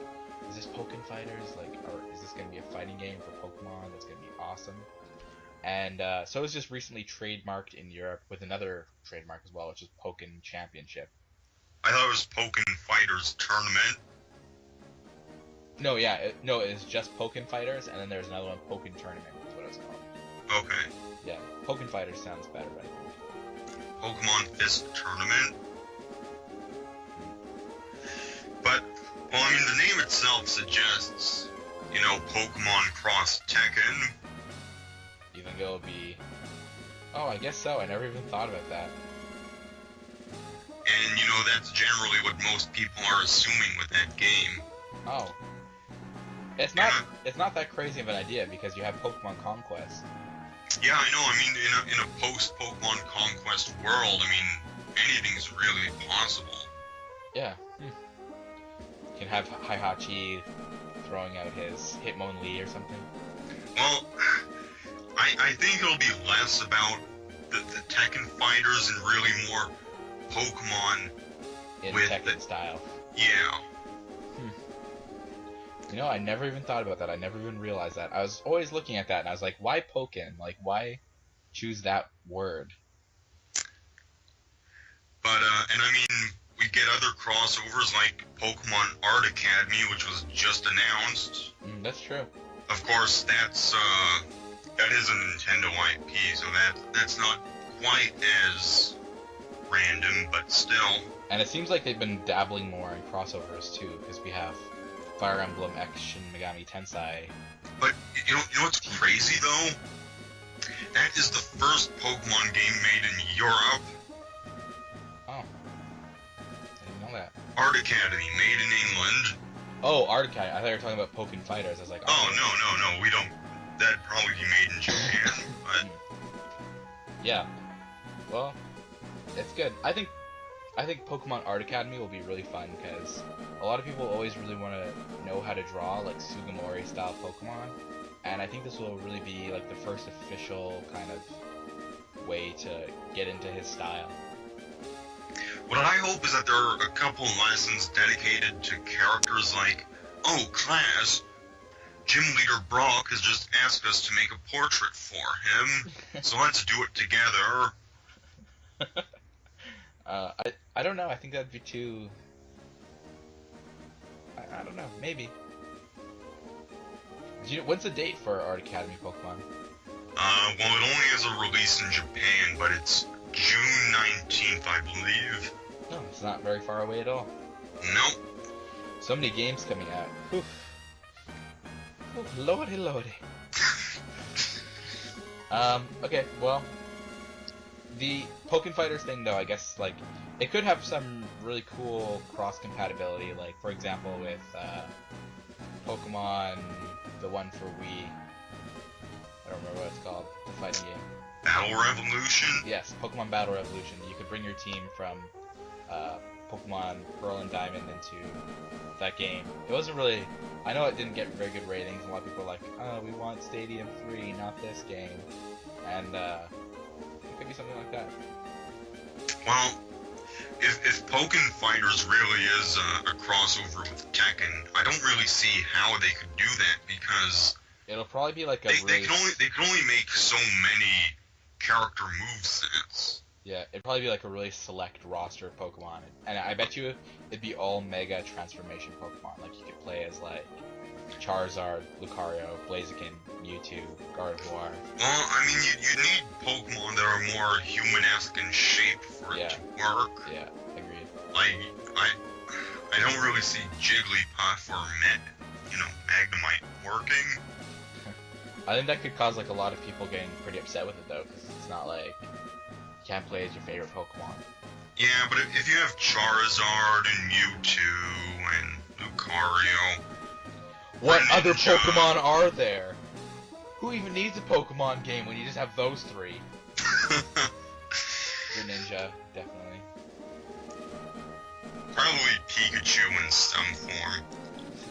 is this Pokken Fighters? Like, or is this gonna be a fighting game for Pokemon that's gonna be awesome? And so it was just recently trademarked in Europe with another trademark as well, which is Pokken Championship. I thought it was Pokken Fighters Tournament. No, yeah, no, it's just Pokken Fighters, and then there's another one, Pokken Tournament, is what it's called. Okay. Yeah, Pokken Fighters sounds better, I think. Pokemon Fist Tournament. But, well, I mean, the name itself suggests, you know, Pokemon cross Tekken. You think it'll be... Oh, I guess so. I never even thought about that. And, you know, that's generally what most people are assuming with that game. Oh. It's not that crazy of an idea because you have Pokemon Conquest. Yeah, I know. I mean, in a post-Pokemon Conquest world, I mean, anything's really possible. Yeah. You can have Hihachi throwing out his Hitmonlee or something. Well, I think it'll be less about the Tekken fighters and really more Pokemon In with Tekken style. Yeah. You know, I never even thought about that. I never even realized that. I was always looking at that and I was like, why Pokken? Like, why choose that word? But, and I mean, we get other crossovers like Pokemon Art Academy, which was just announced. That's true. Of course, that is a Nintendo IP, so that's not quite as random, but still. And it seems like they've been dabbling more in crossovers too, because we have Fire Emblem X Shin Megami Tensei. But you know what's crazy though? That is the first Pokemon game made in Europe. Oh, I didn't know that. Art Academy, made in England. Oh, Art Academy. I thought you were talking about Pokken Fighters. I was like, oh no, we don't. That'd probably be made in Japan, but yeah. Well, it's good. I think Pokemon Art Academy will be really fun because a lot of people always really want to know how to draw like Sugimori style Pokemon, and I think this will really be like the first official kind of way to get into his style. What I hope is that there are a couple lessons dedicated to characters like, oh, class, Gym Leader Brock has just asked us to make a portrait for him, so let's do it together. I don't know. I think that'd be too... I don't know. Maybe. When's the date for Art Academy Pokemon? Well, it only has a release in Japan, but it's June 19th, I believe. No, it's not very far away at all. Nope. So many games coming out. Whew. Oh, lordy, lordy. Okay, well, the Pokken Fighters thing, though, I guess, like, it could have some really cool cross-compatibility, like, for example, with, Pokemon, the one for Wii. I don't remember what it's called, the fighting game. Battle Revolution? Yes, Pokemon Battle Revolution. You could bring your team from, Pokemon Pearl and Diamond into that game. It wasn't really... I know it didn't get very good ratings. A lot of people were like, oh, we want Stadium 3, not this game. And, it could be something like that. Well, if Pokken Fighters really is a crossover with Tekken, I don't really see how they could do that because... It'll probably be like a they can only make so many character movesets. Yeah, it'd probably be like a really select roster of Pokemon. And I bet you it'd be all Mega Transformation Pokemon. Like, you could play as, like, Charizard, Lucario, Blaziken, Mewtwo, Gardevoir. Well, I mean, you need Pokemon that are more human-esque in shape for it to work. Yeah, agreed. Like, I don't really see Jigglypuff or Magnemite working. I think that could cause, like, a lot of people getting pretty upset with it, though, because it's not like... You can't play as your favorite Pokemon. Yeah, but if you have Charizard and Mewtwo and Lucario... What other Pokemon are there? Who even needs a Pokemon game when you just have those three? Greninja, definitely. Probably Pikachu in some form.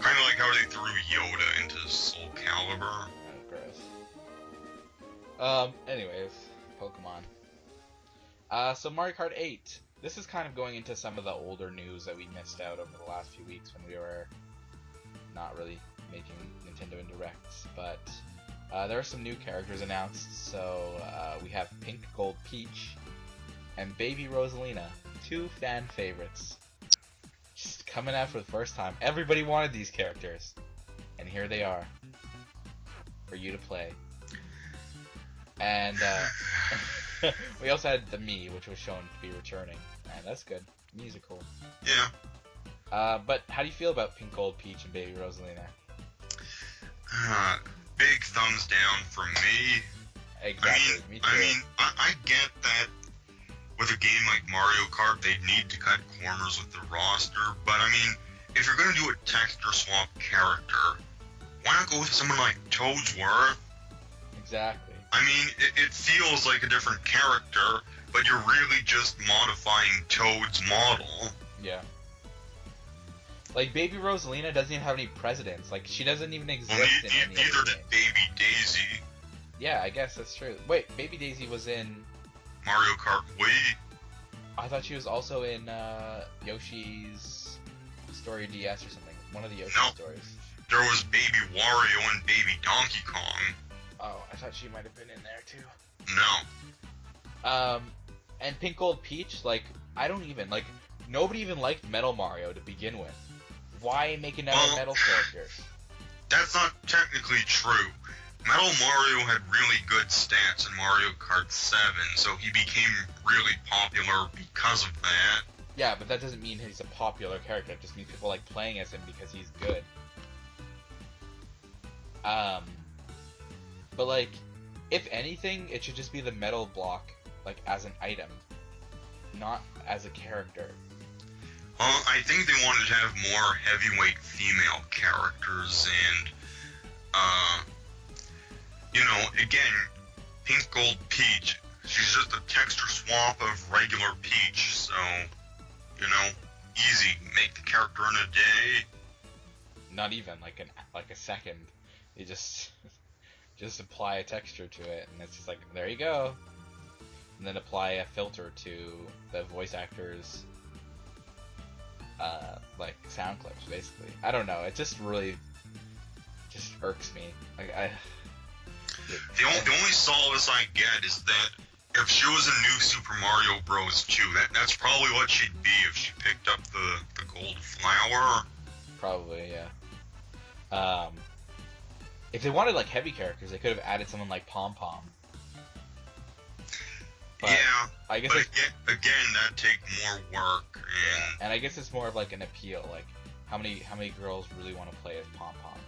Kind of like how they threw Yoda into Soul Calibur. Oh, gross. Anyways, Pokemon. So Mario Kart 8. This is kind of going into some of the older news that we missed out over the last few weeks when we were not really making Nintendo Indirects. But there are some new characters announced. So we have Pink Gold Peach and Baby Rosalina, two fan favorites. Just coming out for the first time. Everybody wanted these characters. and here they are for you to play. And we also had the Mii, which was shown to be returning, and that's good. Mii's are cool. Yeah. But how do you feel about Pink Gold Peach and Baby Rosalina? Big thumbs down from me. Exactly. Me too. I get that with a game like Mario Kart, they need to cut corners with the roster, but I mean, if you're gonna do a texture swap character, why not go with someone like Toadsworth? Exactly. I mean, it feels like a different character, but you're really just modifying Toad's model. Yeah. Like, Baby Rosalina doesn't even have any precedence. Like, she doesn't even exist in any Neither other did game. Baby Daisy. Yeah, I guess that's true. Wait, Baby Daisy was in... Mario Kart Wii. I thought she was also in Yoshi's Story DS or something. One of the Yoshi stories. There was Baby Wario and Baby Donkey Kong. Oh, I thought she might have been in there too. No. And Pink Gold Peach, like, I don't even, like, nobody even liked Metal Mario to begin with. Why make another Metal character? That's not technically true. Metal Mario had really good stats in Mario Kart 7, so he became really popular because of that. Yeah, but that doesn't mean he's a popular character. It just means people like playing as him because he's good. But like, if anything, it should just be the metal block, like, as an item, not as a character. Well, I think they wanted to have more heavyweight female characters, and, you know, again, Pink Gold Peach, she's just a texture swap of regular Peach, so, you know, easy, make the character in a day. Not even, like a second. You just apply a texture to it, and it's just like, there you go. And then apply a filter to the voice actors' like sound clips, basically. I don't know. It just really just irks me. Like the only solace I get is that if she was in New Super Mario Bros. 2, that's probably what she'd be if she picked up the gold flower. Probably, yeah. If they wanted like heavy characters, they could have added someone like Pom Pom. Yeah, I guess but again, that'd take more work, and I guess it's more of like an appeal. Like, how many girls really want to play as Pom Pom?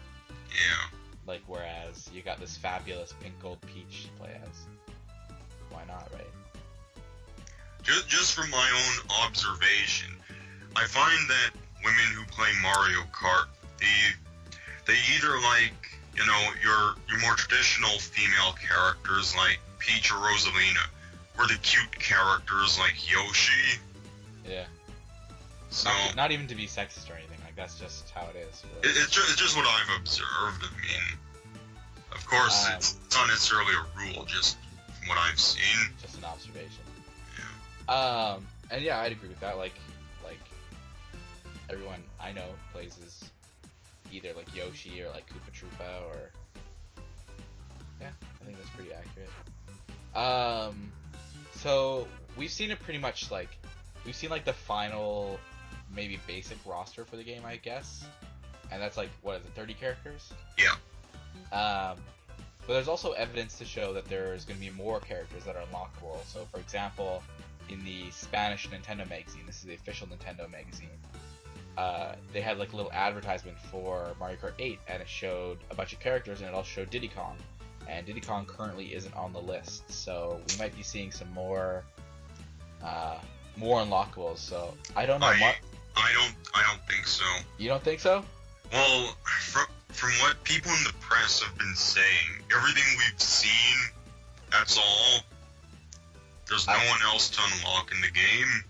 Yeah. Like, whereas you got this fabulous Pink Gold Peach to play as. Why not, right? Just from my own observation, I find that women who play Mario Kart, they either like, you know, your more traditional female characters like Peach or Rosalina, or the cute characters like Yoshi. Yeah. So not even to be sexist or anything. Like, that's just how it is. Really. It's just what I've observed. I mean, of course, it's not necessarily a rule, just from what I've seen. Just an observation. Yeah. And yeah, I'd agree with that. Like everyone I know plays as either like Yoshi or like Koopa Troopa or. Yeah, I think that's pretty accurate. So we've seen it pretty much, like, we've seen like the final, maybe basic roster for the game, I guess, and that's like, what is it, 30 characters? Yeah. But there's also evidence to show that there's going to be more characters that are unlockable. So, for example, in the Spanish Nintendo magazine, this is the official Nintendo magazine, they had like a little advertisement for Mario Kart 8, and it showed a bunch of characters, and it also showed Diddy Kong. And Diddy Kong currently isn't on the list, so we might be seeing some more unlockables. So I don't know. I don't think so. You don't think so? Well, from what people in the press have been saying, everything we've seen, that's all. There's no one else to unlock in the game.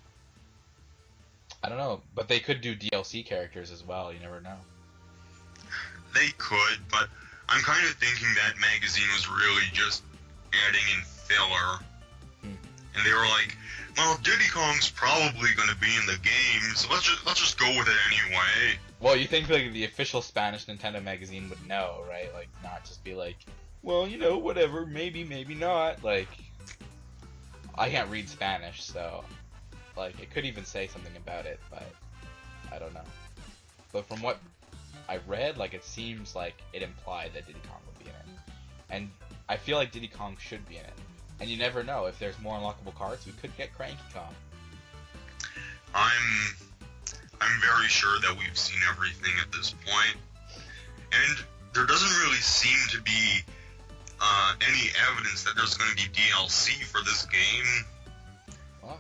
I don't know, but they could do DLC characters as well. You never know. They could, but I'm kind of thinking that magazine was really just adding in filler. And they were like, well, Diddy Kong's probably going to be in the game, so let's just go with it anyway. Well, you think like the official Spanish Nintendo magazine would know, right? Like, not just be like, well, you know, whatever, maybe, maybe not. Like, I can't read Spanish, so like it could even say something about it, but I don't know. But from what I read, like, it seems like it implied that Diddy Kong would be in it. And I feel like Diddy Kong should be in it. And you never know, if there's more unlockable cards, we could get Cranky Kong. I'm very sure that we've seen everything at this point, and there doesn't really seem to be any evidence that there's going to be DLC for this game. What?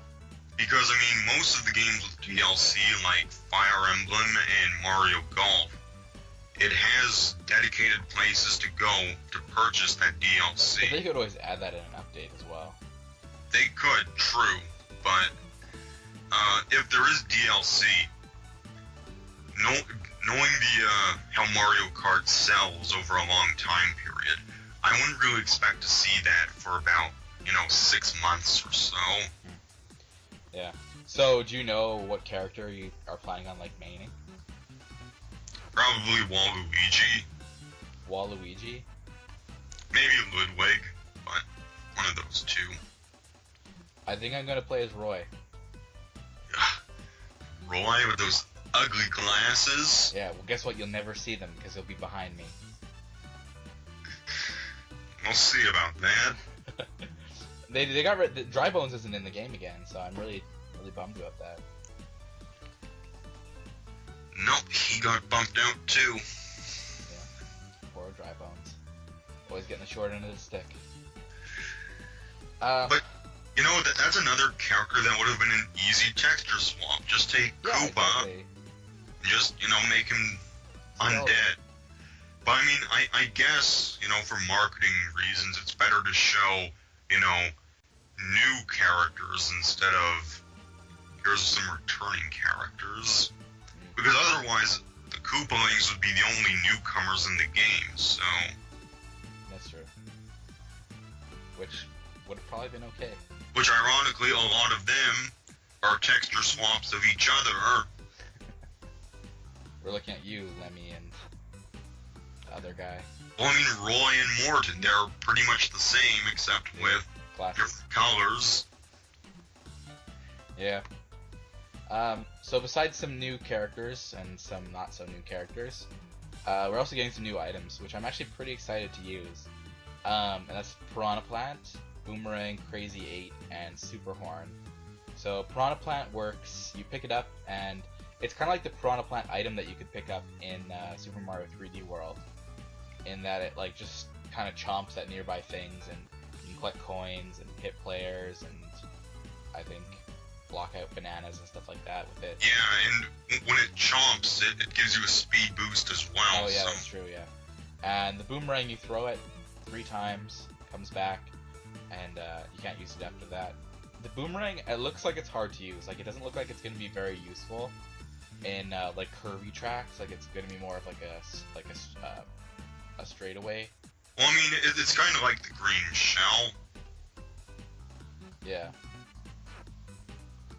Because, I mean, most of the games with DLC, like Fire Emblem and Mario Golf, it has dedicated places to go to purchase that DLC. But they could always add that in an update as well. They could, true, but if there is DLC, knowing how Mario Kart sells over a long time period, I wouldn't really expect to see that for about 6 months or so. Yeah. So, do you know what character you are planning on like maining? Probably Waluigi. Waluigi? Maybe Ludwig, but one of those two. I think I'm gonna play as Roy. Roy with those ugly glasses. Yeah, well guess what? You'll never see them because they'll be behind me. We'll see about that. They got rid. Dry Bones isn't in the game again, so I'm really bummed about that. Nope, he got bumped out too. Yeah, poor Dry Bones. Always getting the short end of the stick. But that's another character that would have been an easy texture swap. Just take Koopa, exactly. just make him undead. But I mean, I guess for marketing reasons, it's better to show new characters instead of here's some returning characters, because otherwise the Koopalings would be the only newcomers in the game. So that's true. Which would have probably been okay. Which, ironically, a lot of them are texture swaps of each other. We're looking at you, Lemmy, and the other guy. Well, I mean, Roy and Morton, they're pretty much the same, except with different colors. Yeah. So besides some new characters and some not so new characters, we're also getting some new items, which I'm actually pretty excited to use. And that's Piranha Plant, Boomerang, Crazy 8, and Super Horn. So Piranha Plant works, you pick it up, and it's kind of like the Piranha Plant item that you could pick up in Super Mario 3D World, in that it like just kind of chomps at nearby things, and you can collect coins and hit players, and I think block out bananas and stuff like that with it. Yeah, and when it chomps, it gives you a speed boost as well. Oh yeah, that's true, yeah. And the Boomerang, you throw it 3 times, comes back, and you can't use it after that. The Boomerang, it looks like it's hard to use. Like, it doesn't look like it's going to be very useful in like curvy tracks. Like, it's going to be more of like a straightaway. Well, I mean, it's kind of like the green shell. Yeah.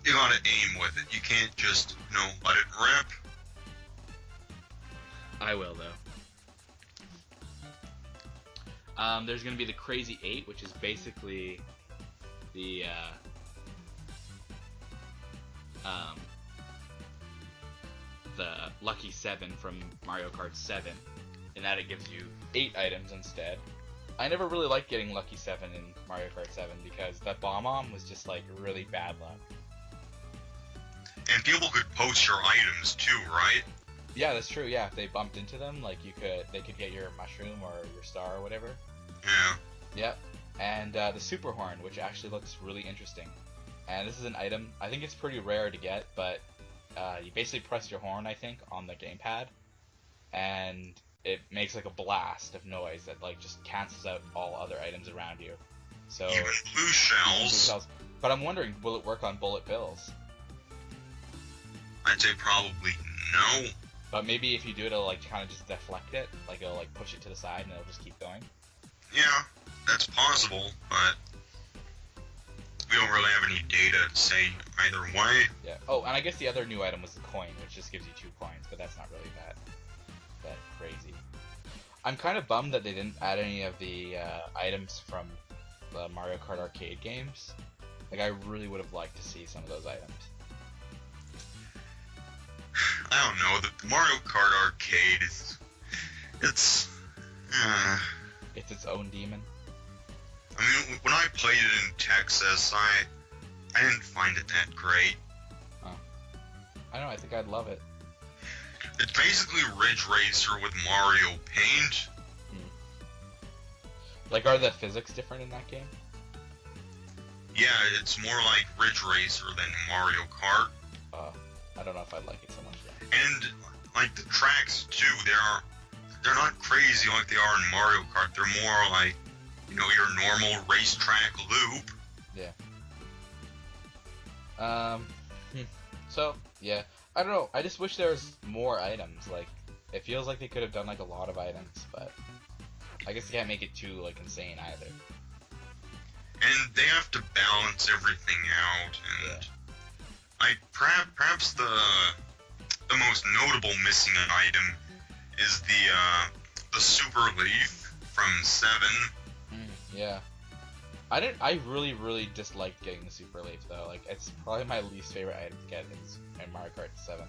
You gotta aim with it. You can't just, let it rip. I will, though. There's going to be the Crazy 8, which is basically the Lucky 7 from Mario Kart 7, in that it gives you 8 items instead. I never really liked getting Lucky 7 in Mario Kart 7 because that Bomb-Omb was just like really bad luck. And people could post your items too, right? Yeah, that's true. Yeah, if they bumped into them, like they could get your mushroom or your star or whatever. Yeah. Yep. And the Super Horn, which actually looks really interesting. And this is an item, I think it's pretty rare to get, but you basically press your horn, I think, on the gamepad, and it makes like a blast of noise that like just cancels out all other items around you. So even blue shells. But I'm wondering, will it work on bullet bills? I'd say probably no. But maybe if you do it, it'll like kind of just deflect it, like it'll like push it to the side and it'll just keep going. Yeah, that's possible, but we don't really have any data to say either way. Yeah. Oh, and I guess the other new item was the coin, which just gives you 2 coins, but that's not really that crazy. I'm kind of bummed that they didn't add any of the items from the Mario Kart arcade games. Like, I really would have liked to see some of those items. I don't know. The Mario Kart arcade is, it's, It's its own demon. I mean, when I played it in Texas, I didn't find it that great. I don't know, I think I'd love it. It's basically Ridge Racer with Mario Paint. Like, are the physics different in that game? Yeah, it's more like Ridge Racer than Mario Kart. I don't know if I'd like it so much. And like the tracks too, they're not crazy like they are in Mario Kart. They're more like, you know, your normal racetrack loop. Yeah. So yeah, I don't know. I just wish there was more items. Like, it feels like they could have done like a lot of items, but I guess they can't make it too like insane either. And they have to balance everything out, and like perhaps the most notable missing item is the Super Leaf from 7. Yeah. I really disliked getting the Super Leaf though. Like, it's probably my least favorite item to get in Mario Kart 7.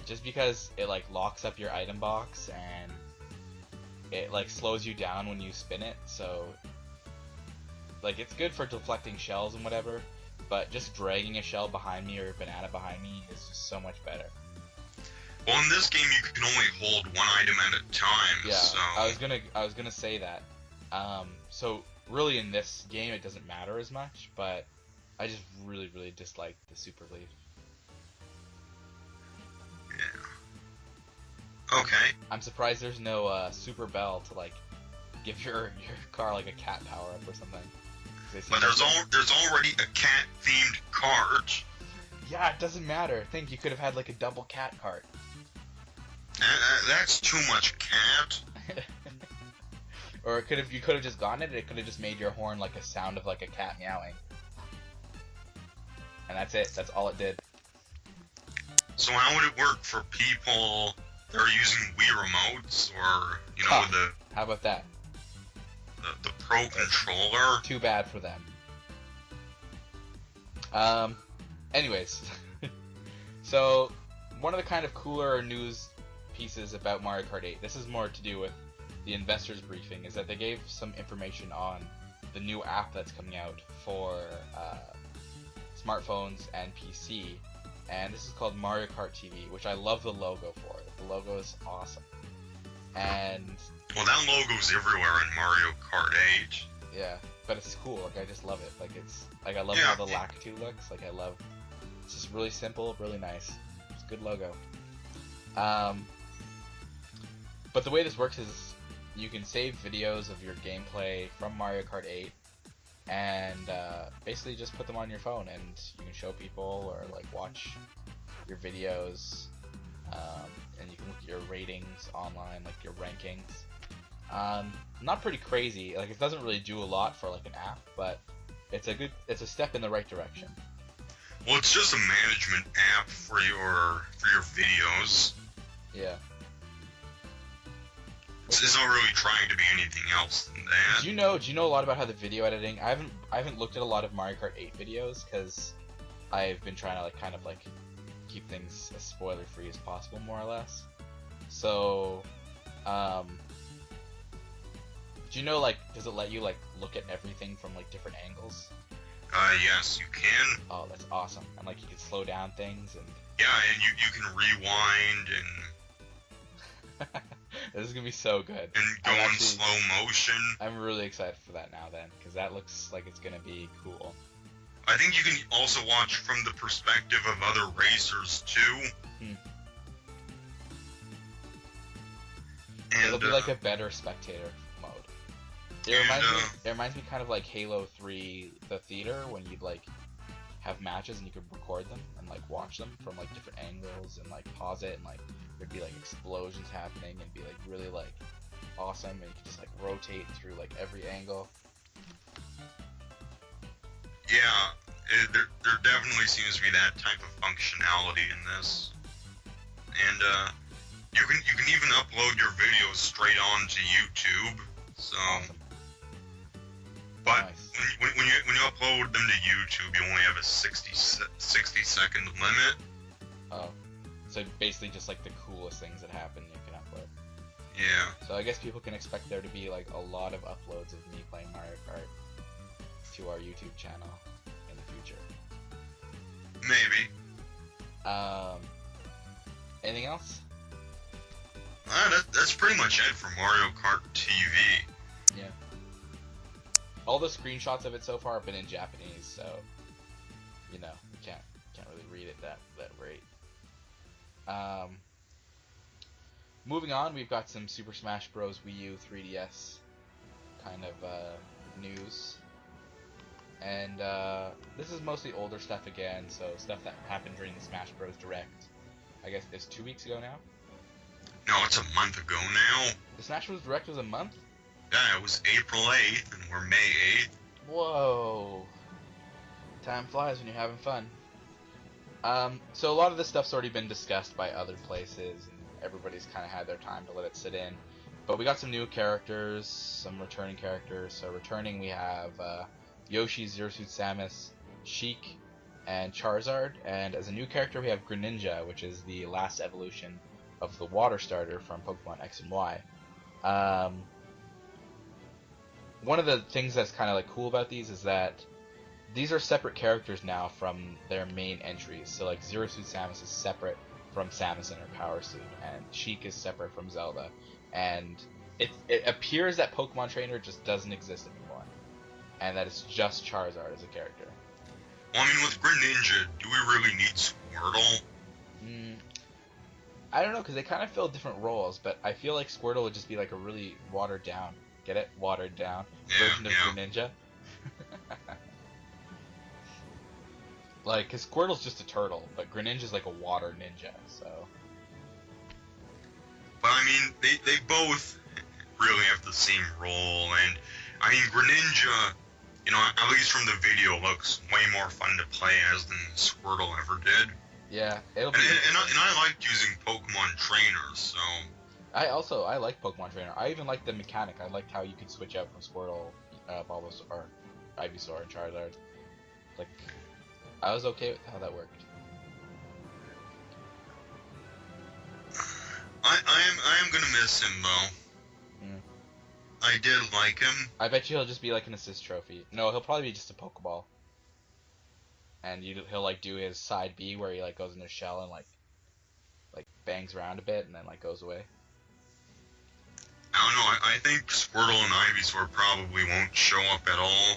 Just because it like locks up your item box and it like slows you down when you spin it, so like it's good for deflecting shells and whatever, but just dragging a shell behind me or a banana behind me is just so much better. Well, in this game you can only hold one item at a time. Yeah, so I was gonna say that. So really in this game it doesn't matter as much, but I just really dislike the Super Leaf. Yeah. Okay. I'm surprised there's no Super Bell to like give your car like a cat power up or something. But there's already a cat-themed cart. Yeah, it doesn't matter. I think you could have had like a double cat cart. That's too much cat. Or you could have just gotten it. It could have just made your horn like a sound of like a cat meowing. And that's it. That's all it did. So how would it work for people that are using Wii remotes or, you know, how about that? The Pro Controller? Too bad for them. Anyways. So, one of the kind of cooler news pieces about Mario Kart 8, this is more to do with the investors briefing, is that they gave some information on the new app that's coming out for smartphones and PC, and this is called Mario Kart TV, which I love the logo for. The logo is awesome. And well, that logo's everywhere in Mario Kart 8. Yeah, but it's cool. Like, I just love it. Like, it's like I love how the Lakitu looks. Like, it's just really simple, really nice. It's a good logo. But the way this works is you can save videos of your gameplay from Mario Kart 8 and basically just put them on your phone, and you can show people or like watch your videos, and you can look at your ratings online, like your rankings. Not pretty crazy. Like, it doesn't really do a lot for like an app, but it's a step in the right direction. Well, it's just a management app for your videos. Yeah. It's not really trying to be anything else than that. Do you know a lot about how the video editing? I haven't looked at a lot of Mario Kart 8 videos because I've been trying to like kind of like keep things as spoiler free as possible, more or less. So, do you know, like, does it let you like look at everything from like different angles? Yes, you can. Oh, that's awesome. And like you can slow down things and yeah, and you can rewind and this is gonna be so good. And go in slow motion. I'm really excited for that now then, because that looks like it's gonna be cool. I think you can also watch from the perspective of other racers too. And it'll be like a better spectator mode. It reminds me kind of like Halo 3, the theater, when you'd like have matches and you could record them and like watch them from like different angles and like pause it, and like there'd be like explosions happening and be like really like awesome, and you could just like rotate through like every angle. Yeah, there definitely seems to be that type of functionality in this, and you can even upload your videos straight onto YouTube. So, awesome. But Nice. when you upload them to YouTube, you only have a 60 second limit. Oh, So basically just like the coolest things that happen you can upload. Yeah. So I guess people can expect there to be like a lot of uploads of me playing Mario Kart to our YouTube channel in the future. Maybe. Anything else? That's pretty much it for Mario Kart TV. Yeah. All the screenshots of it so far have been in Japanese, so you know, you can't really read it that great. Moving on, we've got some Super Smash Bros. Wii U 3DS kind of news. And this is mostly older stuff again, so stuff that happened during the Smash Bros. Direct. I guess it's 2 weeks ago now? No, it's a month ago now. The Smash Bros. Direct was a month? Yeah, it was April 8th, and we're May 8th. Whoa. Time flies when you're having fun. So a lot of this stuff's already been discussed by other places, and everybody's kind of had their time to let it sit in. But we got some new characters, some returning characters. So returning we have Yoshi, Zero Suit Samus, Sheik, and Charizard. And as a new character we have Greninja, which is the last evolution of the water starter from Pokemon X and Y. One of the things that's kind of like cool about these is that these are separate characters now from their main entries. So like Zero Suit Samus is separate from Samus and her Power Suit, and Sheik is separate from Zelda. And it appears that Pokemon Trainer just doesn't exist anymore, and that it's just Charizard as a character. Well, I mean, with Greninja, do we really need Squirtle? I don't know, because they kind of fill different roles, but I feel like Squirtle would just be like a really watered down, get it? Watered down version of Greninja. Like, because Squirtle's just a turtle, but Greninja's like a water ninja, so... But I mean, they both really have the same role, and I mean, Greninja, you know, at least from the video, looks way more fun to play as than Squirtle ever did. Yeah, it'll be... And I liked using Pokemon trainers, so... I like Pokemon Trainer. I even liked the mechanic. I liked how you could switch out from Squirtle, Bulbasaur, or Ivysaur, and Charizard. Like, I was okay with how that worked. I am gonna miss him, though. Mm. I did like him. I bet you he'll just be like an assist trophy. No, he'll probably be just a Pokeball. And he'll like do his side B where he like goes in his shell and like bangs around a bit and then like goes away. I don't know, I think Squirtle and Ivysaur probably won't show up at all.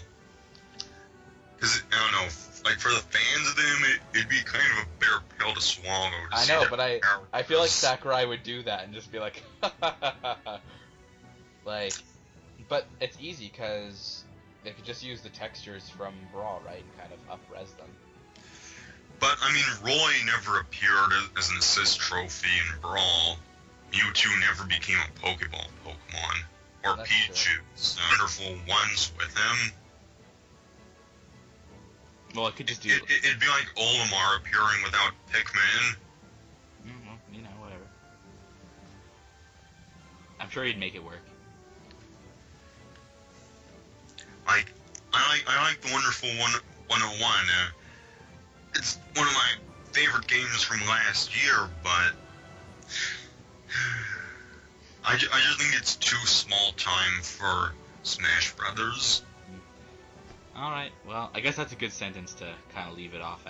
Because, I don't know, like for the fans of them, it'd be kind of a bitter pill to swallow. I know, but I feel like Sakurai would do that and just be like, like, but it's easy because they could just use the textures from Brawl, right, and kind of up-res them. But, I mean, Roy never appeared as an assist trophy in Brawl. Mewtwo never became a Pokeball Pokemon. Or That's Pichu's wonderful ones with him. Well, it could just do... It'd be like Olimar appearing without Pikmin. Well, you know, whatever. I'm sure he'd make it work. Like, I like the Wonderful 101. It's one of my favorite games from last year, but I just think it's too small time for Smash Brothers. Alright, well, I guess that's a good sentence to kind of leave it off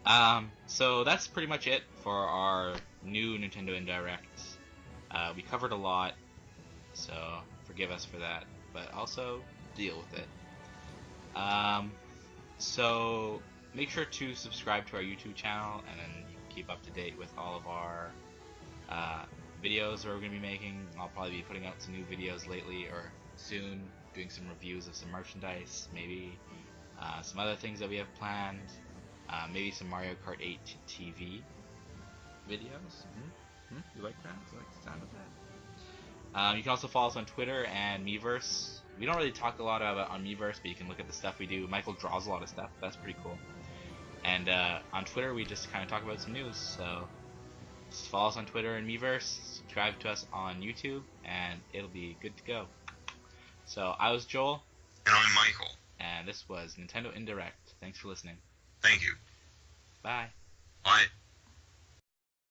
at. So that's pretty much it for our new Nintendo Indirect. We covered a lot, so forgive us for that, but also deal with it. So make sure to subscribe to our YouTube channel, and then you can keep up to date with all of our videos that we're going to be making. I'll probably be putting out some new videos lately or soon, doing some reviews of some merchandise, maybe some other things that we have planned, maybe some Mario Kart 8 TV videos. You like that? You like the sound of that? You can also follow us on Twitter and Miiverse. We don't really talk a lot about on Miiverse, but you can look at the stuff we do. Michael draws a lot of stuff. That's pretty cool. And on Twitter, we just kind of talk about some news. So just follow us on Twitter and Miiverse. Subscribe to us on YouTube, and it'll be good to go. So I was Joel. And I'm Michael. And this was Nintendo Indirect. Thanks for listening. Thank you. Bye. Bye.